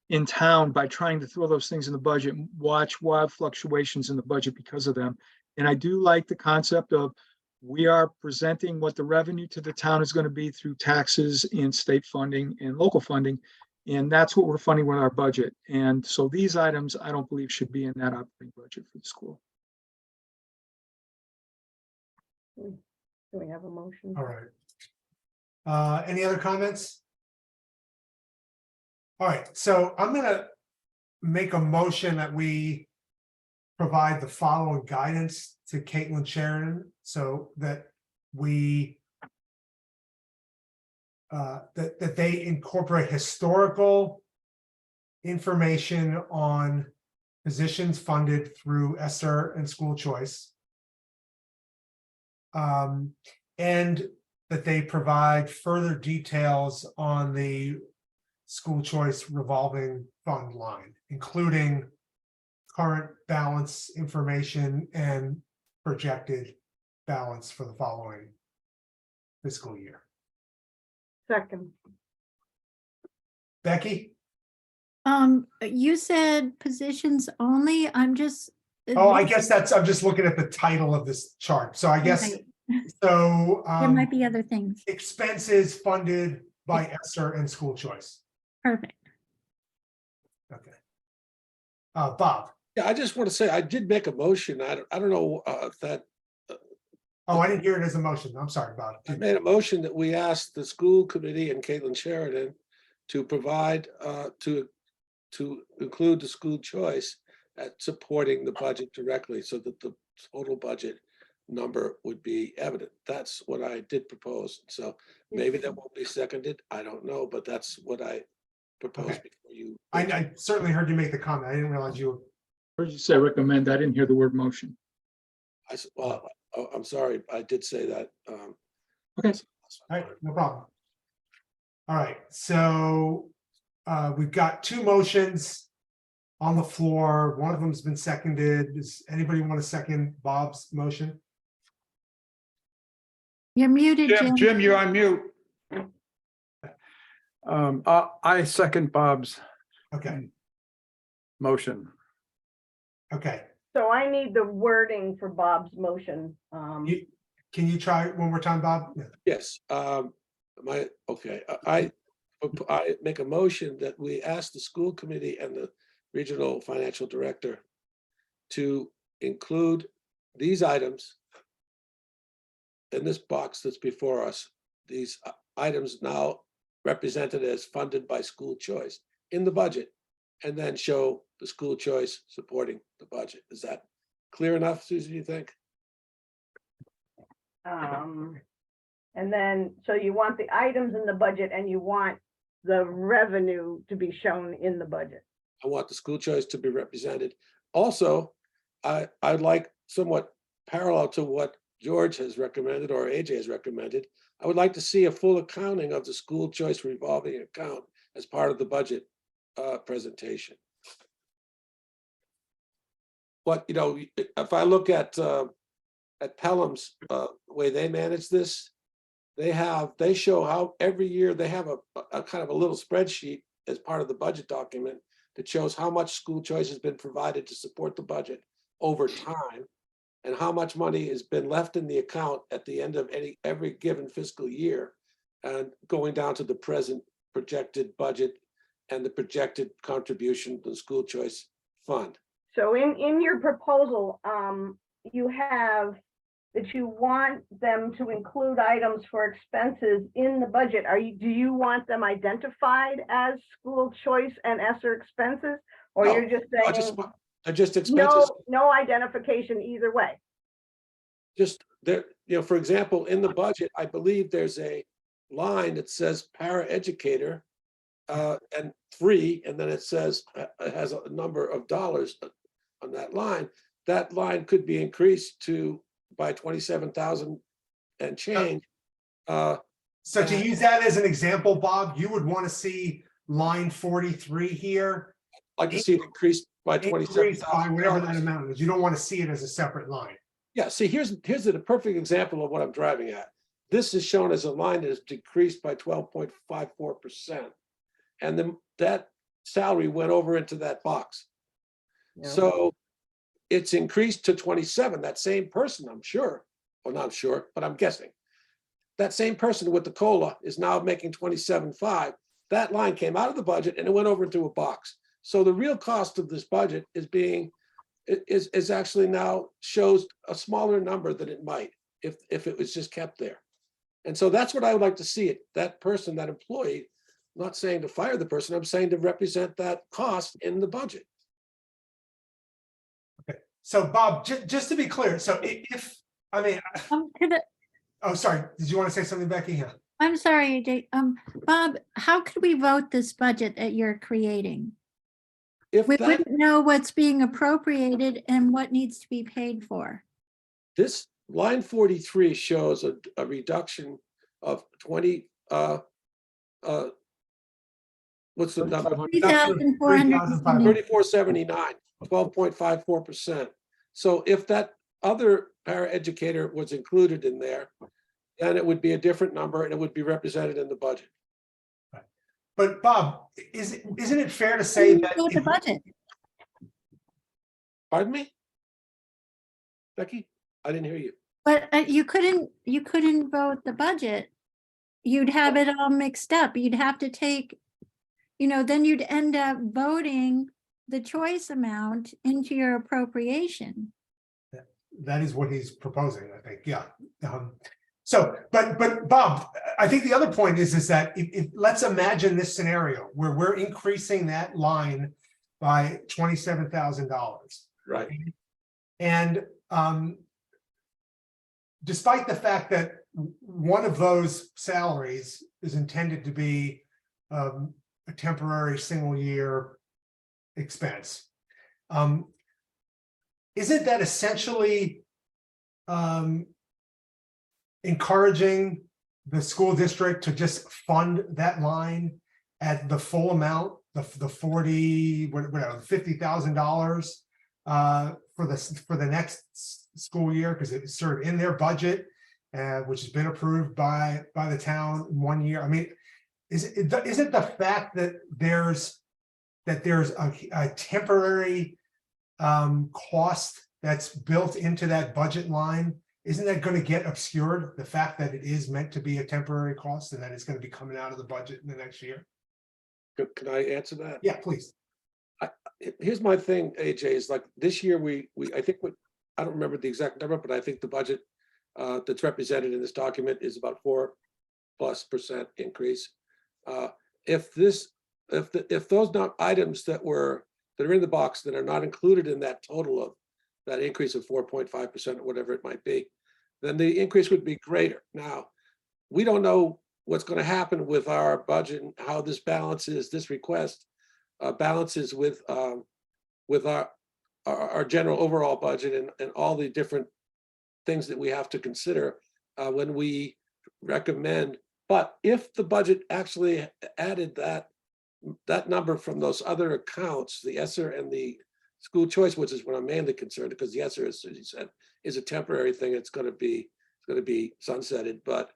in town by trying to throw those things in the budget, watch wild fluctuations in the budget because of them. And I do like the concept of we are presenting what the revenue to the town is going to be through taxes and state funding and local funding. And that's what we're funding with our budget. And so these items, I don't believe should be in that operating budget for the school. Do we have a motion? All right. Any other comments? All right, so I'm gonna make a motion that we provide the following guidance to Caitlin Sheridan so that we that they incorporate historical information on positions funded through ESSER and school choice. And that they provide further details on the school choice revolving fund line, including current balance information and projected balance for the following fiscal year. Second. Becky? You said positions only. I'm just. Oh, I guess I'm just looking at the title of this chart. So I guess, Right. so There might be other things. expenses funded by ESSER and school choice. Perfect. Okay. Bob? Yeah, I just want to say, I did make a motion. I don't know if that, Oh, I didn't hear it as a motion. I'm sorry, Bob. I made a motion that we asked the school committee and Caitlin Sheridan to provide, to include the school choice at supporting the budget directly so that the total budget number would be evident. That's what I did propose. So maybe that won't be seconded. I don't know, but that's what I proposed Okay. before you. I certainly heard you make the comment. I didn't realize you. Heard you say recommend. I didn't hear the word motion. Well, I'm sorry, I did say that. Okay. All right, no problem. All right, so we've got two motions on the floor. One of them's been seconded. Does anybody want to second Bob's motion? You're muted, Jim. Jim, you're on mute. I second Bob's Okay, motion. okay. So I need the wording for Bob's motion. Can you try it one more time, Bob? Yeah. Yes, I make a motion that we ask the school committee and the regional financial director to include these items in this box that's before us, these items now represented as funded by school choice in the budget, and then show the school choice supporting the budget. Is that clear enough, Susan, you think? And then, so you want the items in the budget and you want the revenue to be shown in the budget. I want the school choice to be represented. Also, I'd like, somewhat parallel to what George has recommended or AJ has recommended, I would like to see a full accounting of the school choice revolving account as part of the budget presentation. But, you know, if I look at Pelham's way they manage this, they show how every year they have a kind of a little spreadsheet as part of the budget document that shows how much school choice has been provided to support the budget over time, and how much money has been left in the account at the end of every given fiscal year. and going down to the present projected budget and the projected contribution to the school choice fund. So in your proposal, you have that you want them to include items for expenses in the budget. Do you want them identified as school choice and ESSER expenses? Or No, you're just saying just expenses. no identification either way? Just there, for example, in the budget, I believe there's a line that says paraeducator and 3, and then it says it has a number of dollars on that line. That line could be increased by 27,000 and change. So to use that as an example, Bob, you would want to see line 43 here. I'd like to see it increased by Increased by whatever that 27,000. amount is. You don't want to see it as a separate line. Yeah, see, here's the perfect example of what I'm driving at. This is shown as a line that is decreased by 12.54%. And then that salary went over into that box. Yeah. So it's increased to 27. That same person, I'm sure, well, not sure, but I'm guessing. That same person with the COLA is now making 27.5. That line came out of the budget and it went over into a box. So the real cost of this budget is actually now shows a smaller number than it might if it was just kept there. And so that's what I would like to see it. That person, that employee, I'm not saying to fire the person, I'm saying to represent that cost in the budget. So Bob, just to be clear, so oh, sorry, did you want to say something, Becky? Yeah. I'm sorry, AJ. Bob, how could we vote this budget that you're creating? If We that, wouldn't know what's being appropriated and what needs to be paid for. this line 43 shows a reduction of 20, what's the number? 3,400. 3479, 12.54%. So if that other paraeducator was included in there, then it would be a different number and it would be represented in the budget. But Bob, isn't it fair to say that Vote the budget. Pardon me? Becky, I didn't hear you. But you couldn't vote the budget. You'd have it all mixed up. You'd have to take, then you'd end up voting the choice amount into your appropriation. that is what he's proposing, I think, yeah. So, but Bob, I think the other point is that if let's imagine this scenario where we're increasing that line by $27,000. Right. And despite the fact that one of those salaries is intended to be a temporary single year expense, isn't that essentially encouraging the school district to just fund that line at the full amount, the $50,000 for the next school year, because it's sort of in their budget, which has been approved by the town in 1 year. I mean, is it the fact that there's a temporary cost that's built into that budget line? Isn't that going to get obscured, the fact that it is meant to be a temporary cost and that it's going to be coming out of the budget in the next year? Can I answer that? Yeah, please. Here's my thing, AJ, is like this year I think I don't remember the exact number, but I think the budget that's represented in this document is about 4+% increase. If those items that are in the box that are not included in that total of that increase of 4.5% or whatever it might be, then the increase would be greater. Now, we don't know what's going to happen with our budget and how this request balances with our general overall budget and all the different things that we have to consider when we recommend. But if the budget actually added that number from those other accounts, the ESSER and the school choice, which is what I'm mainly concerned, because the ESSER, as you said, is a temporary thing. It's going to be sunsetted, but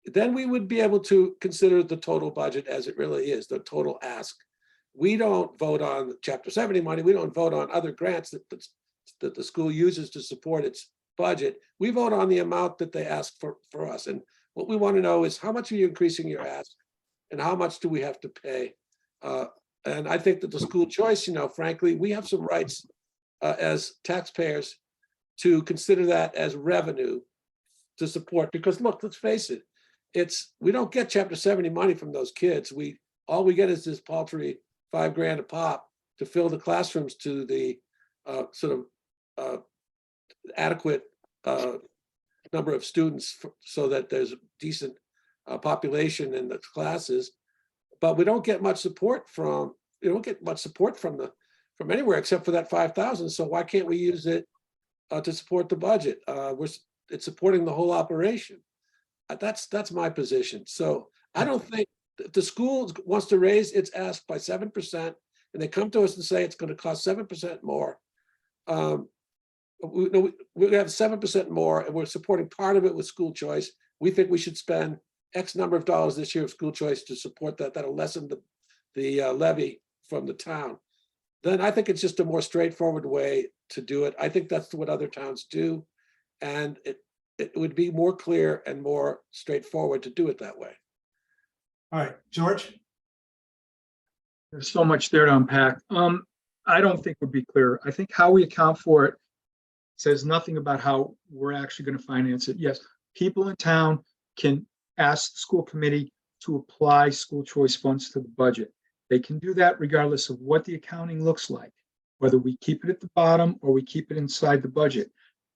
then we would be able to consider the total budget as it really is, the total ask. We don't vote on Chapter 70 money. We don't vote on other grants that the school uses to support its budget. We vote on the amount that they ask for us. And What we want to know is how much are you increasing your ask and how much do we have to pay? And I think that the school choice, frankly, we have some rights as taxpayers to consider that as revenue to support, because look, let's face it, we don't get Chapter 70 money from those kids. All we get is this paltry $5,000 a pop to fill the classrooms to the sort of adequate number of students so that there's a decent population in the classes. But we don't get much support from from anywhere except for that 5,000. So why can't we use it to support the budget? It's supporting the whole operation. That's my position. So I don't think the school wants to raise its ask by 7%, and they come to us and say it's going to cost 7% more. We have 7% more, and we're supporting part of it with school choice. We think we should spend X number of dollars this year of school choice to support that. That'll lessen the levy from the town. Then I think it's just a more straightforward way to do it. I think that's what other towns do, and it would be more clear and more straightforward to do it that way. All right, George? There's so much there to unpack. I don't think would be clear. I think how we account for it says nothing about how we're actually going to finance it. Yes, people in town can ask the school committee to apply school choice funds to the budget. They can do that regardless of what the accounting looks like, whether we keep it at the bottom or we keep it inside the budget.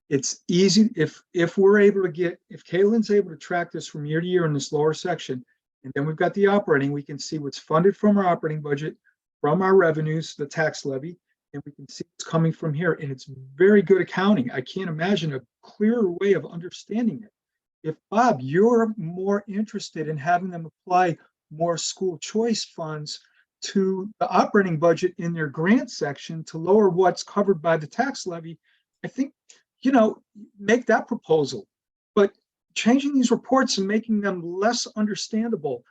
It's easy if we're able to if Caitlin's able to track this from year to year in this lower section, and then we've got the operating, we can see what's funded from our operating budget, from our revenues, the tax levy, and we can see what's coming from here. And it's very good accounting. I can't imagine a clearer way of understanding it. If, Bob, you're more interested in having them apply more school choice funds to the operating budget in their grant section to lower what's covered by the tax levy, I think, make that proposal. But changing these reports and making them less understandable,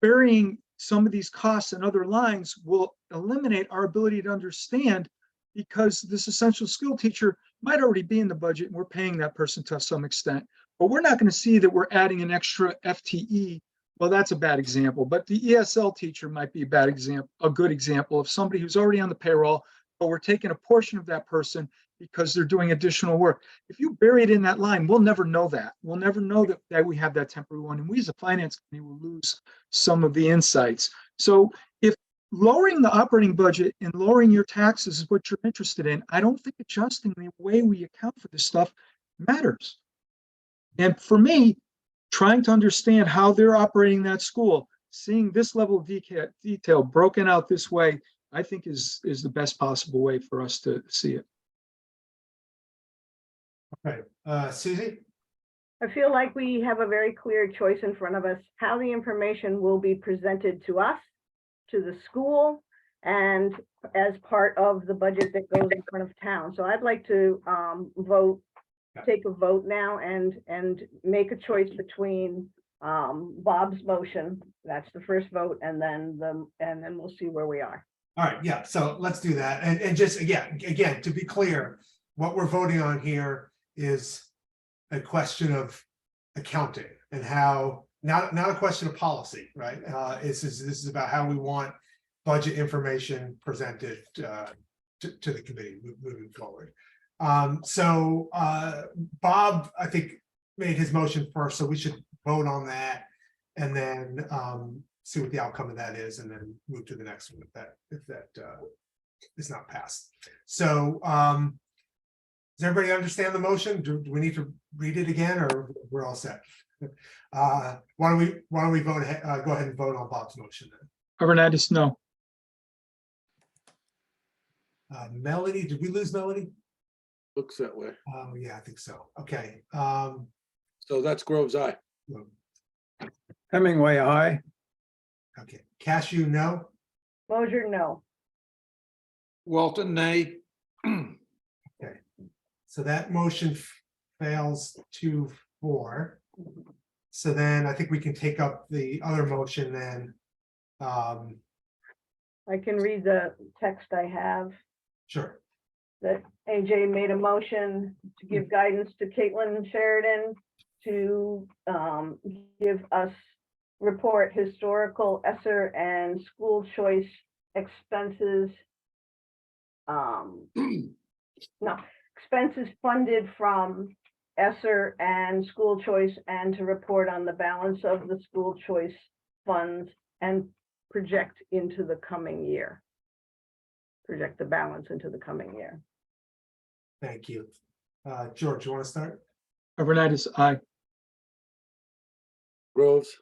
burying some of these costs in other lines will eliminate our ability to understand, because this essential skill teacher might already be in the budget and we're paying that person to some extent, but we're not going to see that we're adding an extra FTE. Well, that's a bad example, but the ESL teacher might be a good example of somebody who's already on the payroll, but we're taking a portion of that person because they're doing additional work. If you bury it in that line, we'll never know that. We'll never know that we have that temporary one. And we as a finance committee will lose some of the insights. So if lowering the operating budget and lowering your taxes is what you're interested in, I don't think adjusting the way we account for this stuff matters. And for me, trying to understand how they're operating that school, seeing this level of detail broken out this way, I think is the best possible way for us to see it. Okay, Susie? I feel like we have a very clear choice in front of us, how the information will be presented to us, to the school, and as part of the budget that goes in front of town. So I'd like to take a vote now and make a choice between Bob's motion. That's the first vote, and then we'll see where we are. All right, yeah, so let's do that. And just again, to be clear, what we're voting on here is a question of accounting and how, not a question of policy, right? This is about how we want budget information presented to the committee moving forward. So Bob, I think, made his motion first, so we should vote on that and then see what the outcome of that is, and then move to the next one if that is not passed. So does everybody understand the motion? Do we need to read it again, or we're all set? Why don't we vote? Go ahead and vote on Bob's motion then. Avernadis, no. Melody, did we lose Melody? Looks that way. Oh yeah, I think so. Okay. So that's Grove's eye. Hemingway, aye. Okay. Cashew, no. Mosier, no. Walton, nay. Okay. So that motion fails 2-4. So then I think we can take up the other motion then. I can read the text I have. Sure. That AJ made a motion to give guidance to Caitlin Sheridan to give us report historical ESSER and school choice expenses. No, expenses funded from ESSER and school choice, and to report on the balance of the school choice funds and project into the coming year. Project the balance into the coming year. Thank you. George, you want to start? Overnight, aye. Groves,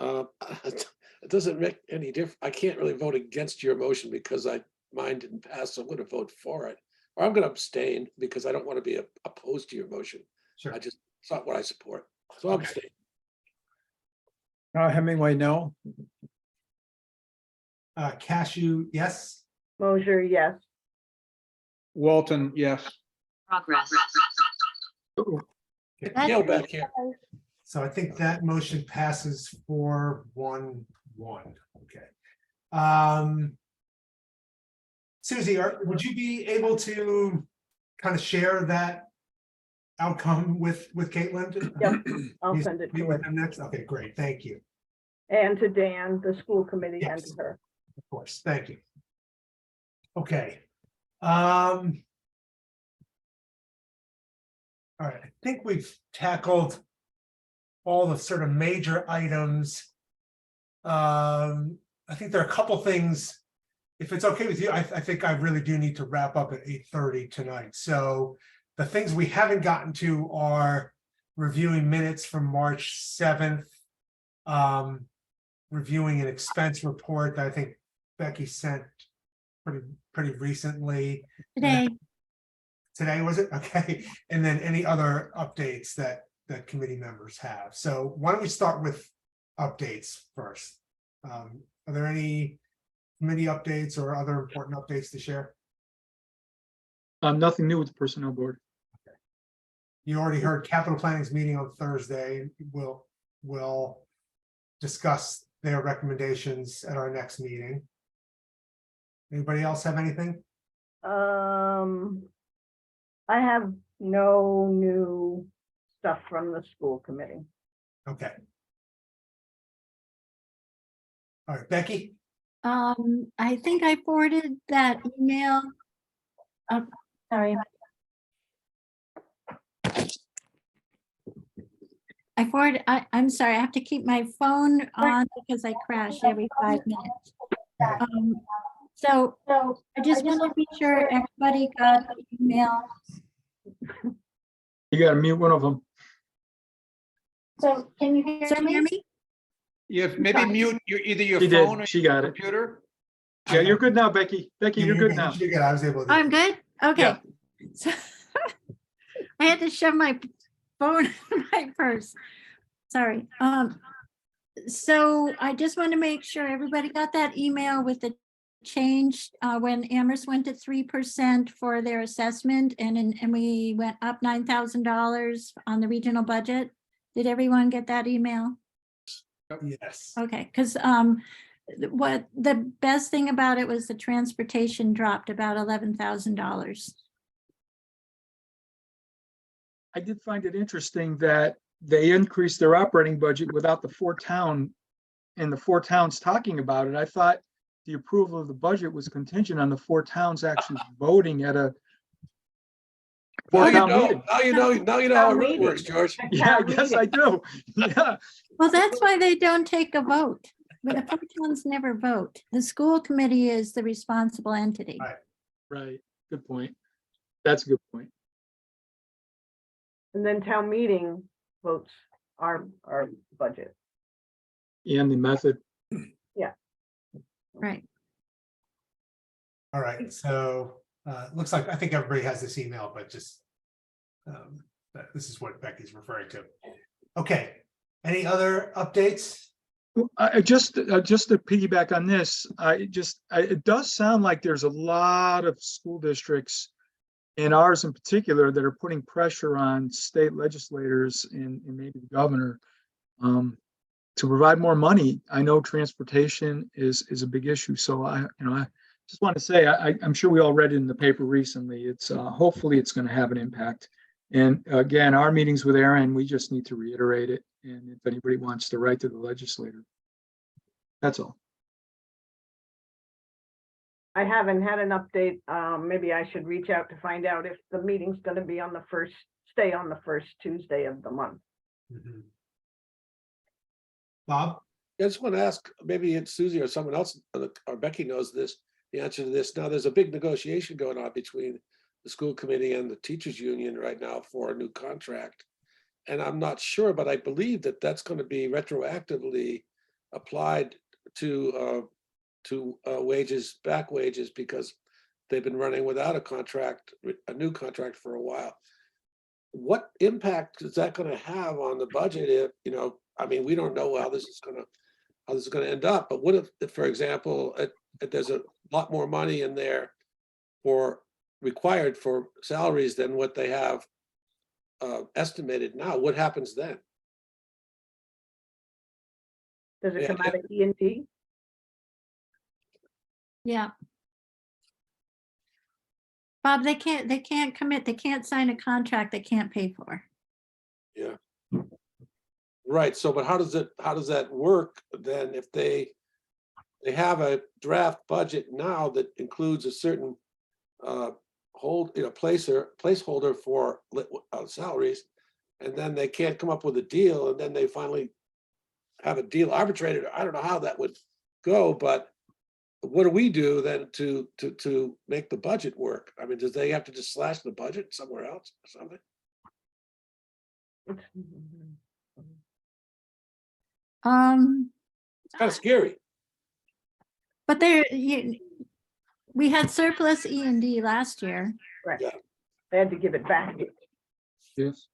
it doesn't make any difference. I can't really vote against your motion because mine didn't pass, so I'm gonna vote for it. Or I'm gonna abstain because I don't want to be opposed to your motion. Sure. It's not what I support. So I'm Okay. abstaining. Hemingway, no. Cashew, yes. Mosier, yes. Walton, yes. Progress. Gail back here. So I think that motion passes 4-1-1. Okay. Susie, would you be able to kind of share that outcome with Caitlin? Yep, I'll send it Meet to with her them next. Okay, great. Thank you. and to Dan, the school committee, and to Yes. her. Of course. Thank you. Okay. All right, I think we've tackled all the sort of major items. I think there are a couple things, if it's okay with you, I think I really do need to wrap up at 8:30 tonight. So the things we haven't gotten to are reviewing minutes from March 7th, reviewing an expense report that I think Becky sent pretty recently. Today, was it? Okay. And then any other updates that committee members have. So why don't we start with updates first? Are there any committee updates or other important updates to share? Nothing new with the personnel board. You already heard capital planning's meeting on Thursday. We'll discuss their recommendations at our next meeting. Anybody else have anything? I have no new stuff from the school committee. Okay. All right, Becky? I think I forwarded that email. Oh, sorry. I'm sorry, I have to keep my phone on because I crash every 5 minutes. So I just want to be sure everybody got the email. You gotta mute one of them. So can you hear me? Yeah, maybe mute either your She did. phone or She your got it. computer. Yeah, you're good now, Becky. Becky, you're good now. You're good. I was able to. I'm good? Okay. Yeah. So I had to shove my phone in my purse. Sorry. So I just want to make sure everybody got that email with the change when Amherst went to 3% for their assessment and we went up $9,000 on the regional budget. Did everyone get that email? Yes. Okay, because what the best thing about it was the transportation dropped about $11,000. I did find it interesting that they increased their operating budget without the 4 town and the 4 towns talking about it. I thought the approval of the budget was contingent on the 4 towns actually voting at a Now 4 you town know, meeting. now you know how it really works, George. Yeah, I guess I do. Yeah, Well, that's why they don't take a vote. But the 4 towns never vote. The school committee is the responsible entity. Right. right. Good point. That's a good point. And then town meeting votes our budget. And the method. Right. All right. So looks like I think everybody has this email, but just this is what Becky's referring to. Okay. Any other updates? I just to piggyback on this, it does sound like there's a lot of school districts, and ours in particular, that are putting pressure on state legislators and maybe the governor to provide more money. I know transportation is a big issue, so I just want to say I'm sure we all read it in the paper recently. It's hopefully it's going to have an impact And again, our meetings with Aaron, we just need to reiterate it. And if anybody wants to write to the legislator, that's all. I haven't had an update. Maybe I should reach out to find out if the meeting's gonna be on the stay on the first Tuesday of the month. Mhm. Bob? I just want to ask, maybe it's Susie or someone else, or Becky knows this, the answer to this. Now, there's a big negotiation going on between the school committee and the teachers union right now for a new contract. And I'm not sure, but I believe that that's going to be retroactively applied to wages, back wages, because they've been running without a contract, a new contract for a while. What impact is that going to have on the budget if, I mean, we don't know how this is going to end up, but what if, for example, if there's a lot more money in there required for salaries than what they have estimated now, what happens then? Does it Yeah, come out of E&D? Yeah. Bob, they can't commit, they can't sign a contract they can't pay for. Yeah. Right, so, but how does that work then if they have a draft budget now that includes a certain placeholder for salaries, and then they can't come up with a deal, and then they finally have a deal arbitrated? I don't know how that would go, but what do we do then to make the budget work? I mean, does they have to just slash the budget somewhere else or something? It's kind of scary. But we had surplus E&D last year. Right. Yeah. They had to give it back. Yes.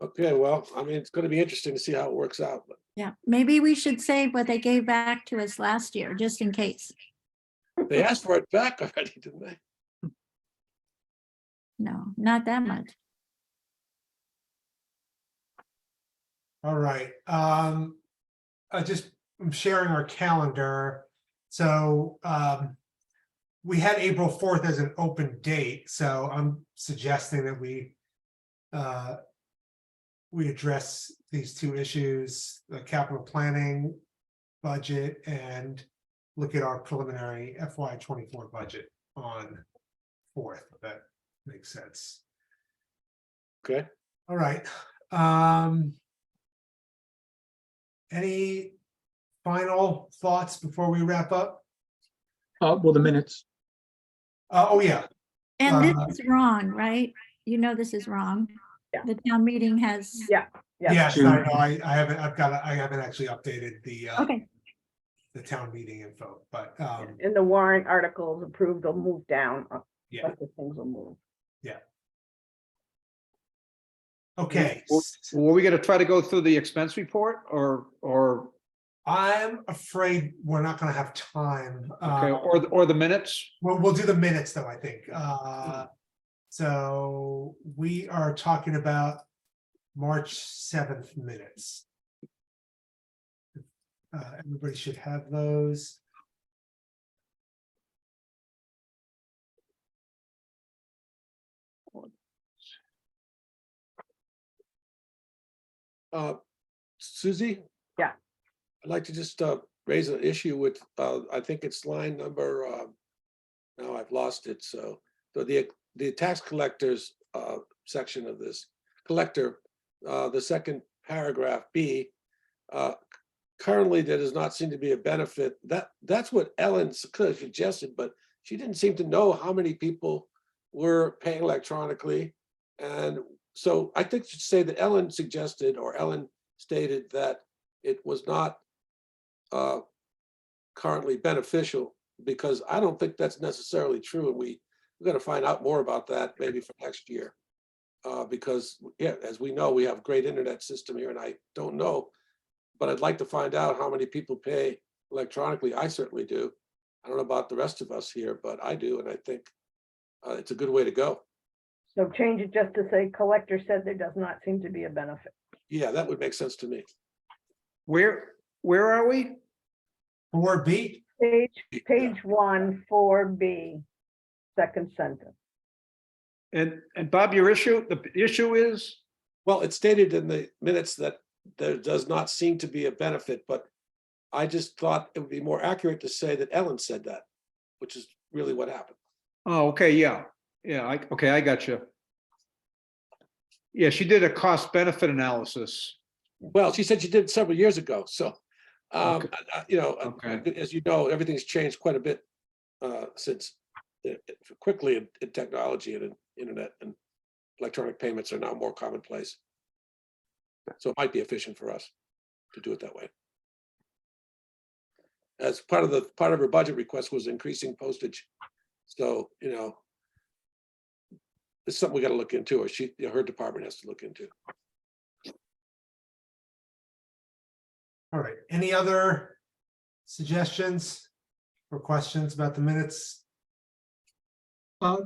Okay, well, I mean, it's going to be interesting to see how it works out. But Yeah, maybe we should save what they gave back to us last year, just in case. they asked for it back already, didn't they? No, not that much. All right. I'm sharing our calendar. So we had April 4th as an open date. So I'm suggesting that we address these two issues, the capital planning budget, and look at our preliminary FY24 budget on 4th, if that makes sense. Okay. All right. Any final thoughts before we wrap up? Well, the minutes. Oh, yeah. And this is wrong, right? You know this is wrong. Yeah. The town meeting has. Yeah. Yes, June. I know. I haven't actually updated the Okay, the town meeting info, but In the warrant articles approved, they'll move down. yeah, But the things will move. okay. Were we gonna try to go through the expense report or, I'm afraid we're not going to have time. okay, or the minutes? We'll do the minutes though, I think. So we are talking about March 7th minutes. Everybody should have those. Susie? Yeah. I'd like to just raise an issue with, I think it's line number, now I've lost it, so the tax collectors section of this, collector, the second paragraph B, currently there does not seem to be a benefit. That's what Ellen suggested, but she didn't seem to know how many people were paying electronically. And so I think you should say that Ellen suggested, or Ellen stated, that it was not currently beneficial, because I don't think that's necessarily true. And we're going to find out more about that maybe for next year. Because, yeah, as we know, we have a great internet system here, and I don't know, but I'd like to find out how many people pay electronically. I certainly do. I don't know about the rest of us here, but I do, and I think it's a good way to go. So change it just to say collector said there does not seem to be a benefit. Yeah, that would make sense to me. Where are we? 4B. Page 1, 4B, second sentence. And Bob, the issue is, Well, it's stated in the minutes that there does not seem to be a benefit, but I just thought it would be more accurate to say that Ellen said that, which is really what happened. oh, okay, yeah, okay, I got you. Yeah, she did a cost benefit analysis. Well, she said she did several years ago, so, Okay. Okay. as you know, everything's changed quite a bit since quickly in technology and in internet, and electronic payments are now more commonplace. So it might be efficient for us to do it that way. As part of her budget request was increasing postage. So, it's something we got to look into, or her department has to look into. All right, any other suggestions or questions about the minutes?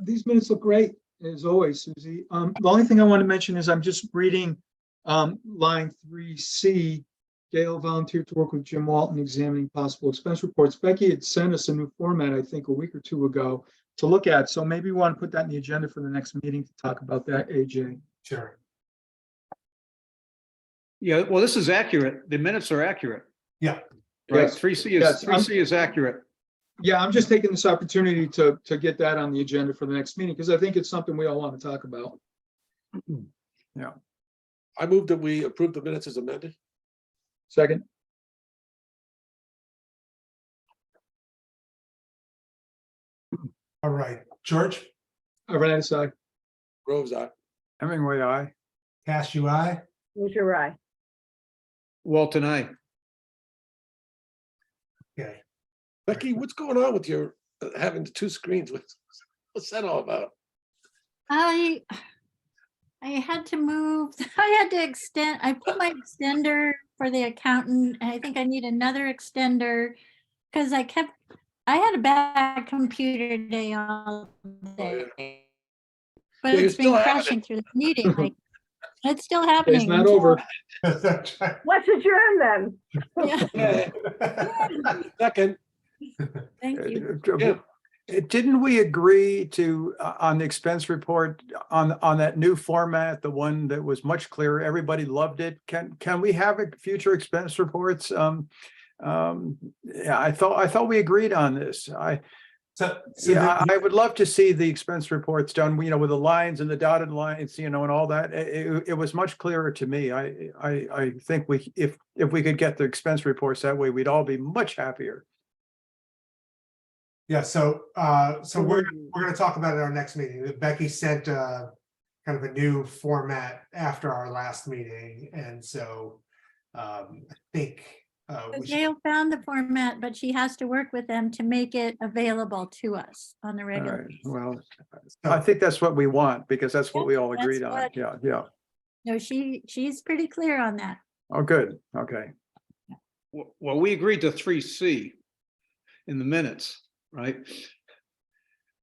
These minutes look great, as always, Susie. The only thing I want to mention is I'm just reading line 3C. Gail volunteered to work with Jim Walton examining possible expense reports. Becky had sent us a new format, I think, a week or two ago to look at. So maybe we want to put that in the agenda for the next meeting to talk about that, AJ. Sure. Yeah, well, this is accurate. The minutes are accurate. Yeah. Right, Yes. 3C Yes, is, 3C is accurate. Yeah, I'm just taking this opportunity to get that on the agenda for the next meeting because I think it's something we all want to talk about. I move that we approve the minutes as amended. Second, All right, George, Renee, side. Groves, aye. Hemingway, aye. Cash, you aye. Leisure, aye. Walton, I. Okay. Becky, what's going on with your having the two screens? What's that all about? I had to move, I had to extend, I put my extender for the accountant, and I think I need another extender because I had a bad computer day all day. But Yeah, you're it's been still having crashing through the meeting. It's still It's happening. not until- over. Let's adjourn then. Yeah, Second, thank you. Yeah. Didn't we agree to, on the expense report, on that new format, the one that was much clearer? Everybody loved it. Can we have future expense reports? Yeah, I thought we agreed on this. I would love to see the expense reports done, with the lines and the dotted lines, and all that. It was much clearer to me. I think if we could get the expense reports that way, we'd all be much happier. Yeah, so we're gonna talk about it at our next meeting. Becky sent kind of a new format after our last meeting, and so I think we should. Gail found the format, but she has to work with them to make it available to us on the All regular. right, well, I think that's what we want, because that's what we all That's agreed on. what- Yeah. No, she's pretty clear on that. Oh, good. Okay. Well, we agreed to 3C in the minutes, right?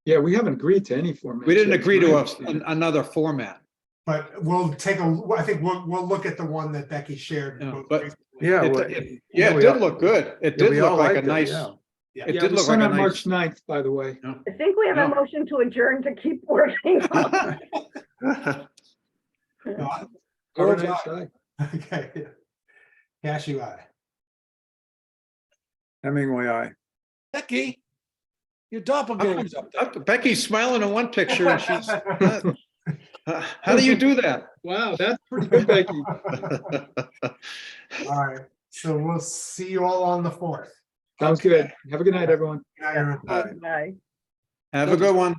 Yeah, we haven't agreed to any format. We didn't yet, agree my to understanding. another format. But we'll I think we'll look at the one that Becky shared. Yeah, most but- recently. Yeah. It- well, it- yeah, it we did all- look good. It yeah, did we all look like a liked it, nice, yeah. it Yeah, did it was look sent like a on March nice. 9th, by the way. I think we have a Yeah. motion to adjourn to keep working. Groves, Renee, aye. side. Okay. Yeah. Cash, you aye. Hemingway, aye. Becky, your doppelganger's up there. Becky's smiling in one picture and she's, how do you do that? Wow, that's pretty good, Becky. All right, so we'll see you all on the 4th. Sounds good. Have a good night, everyone. Good night, everyone. Bye. Have a good one.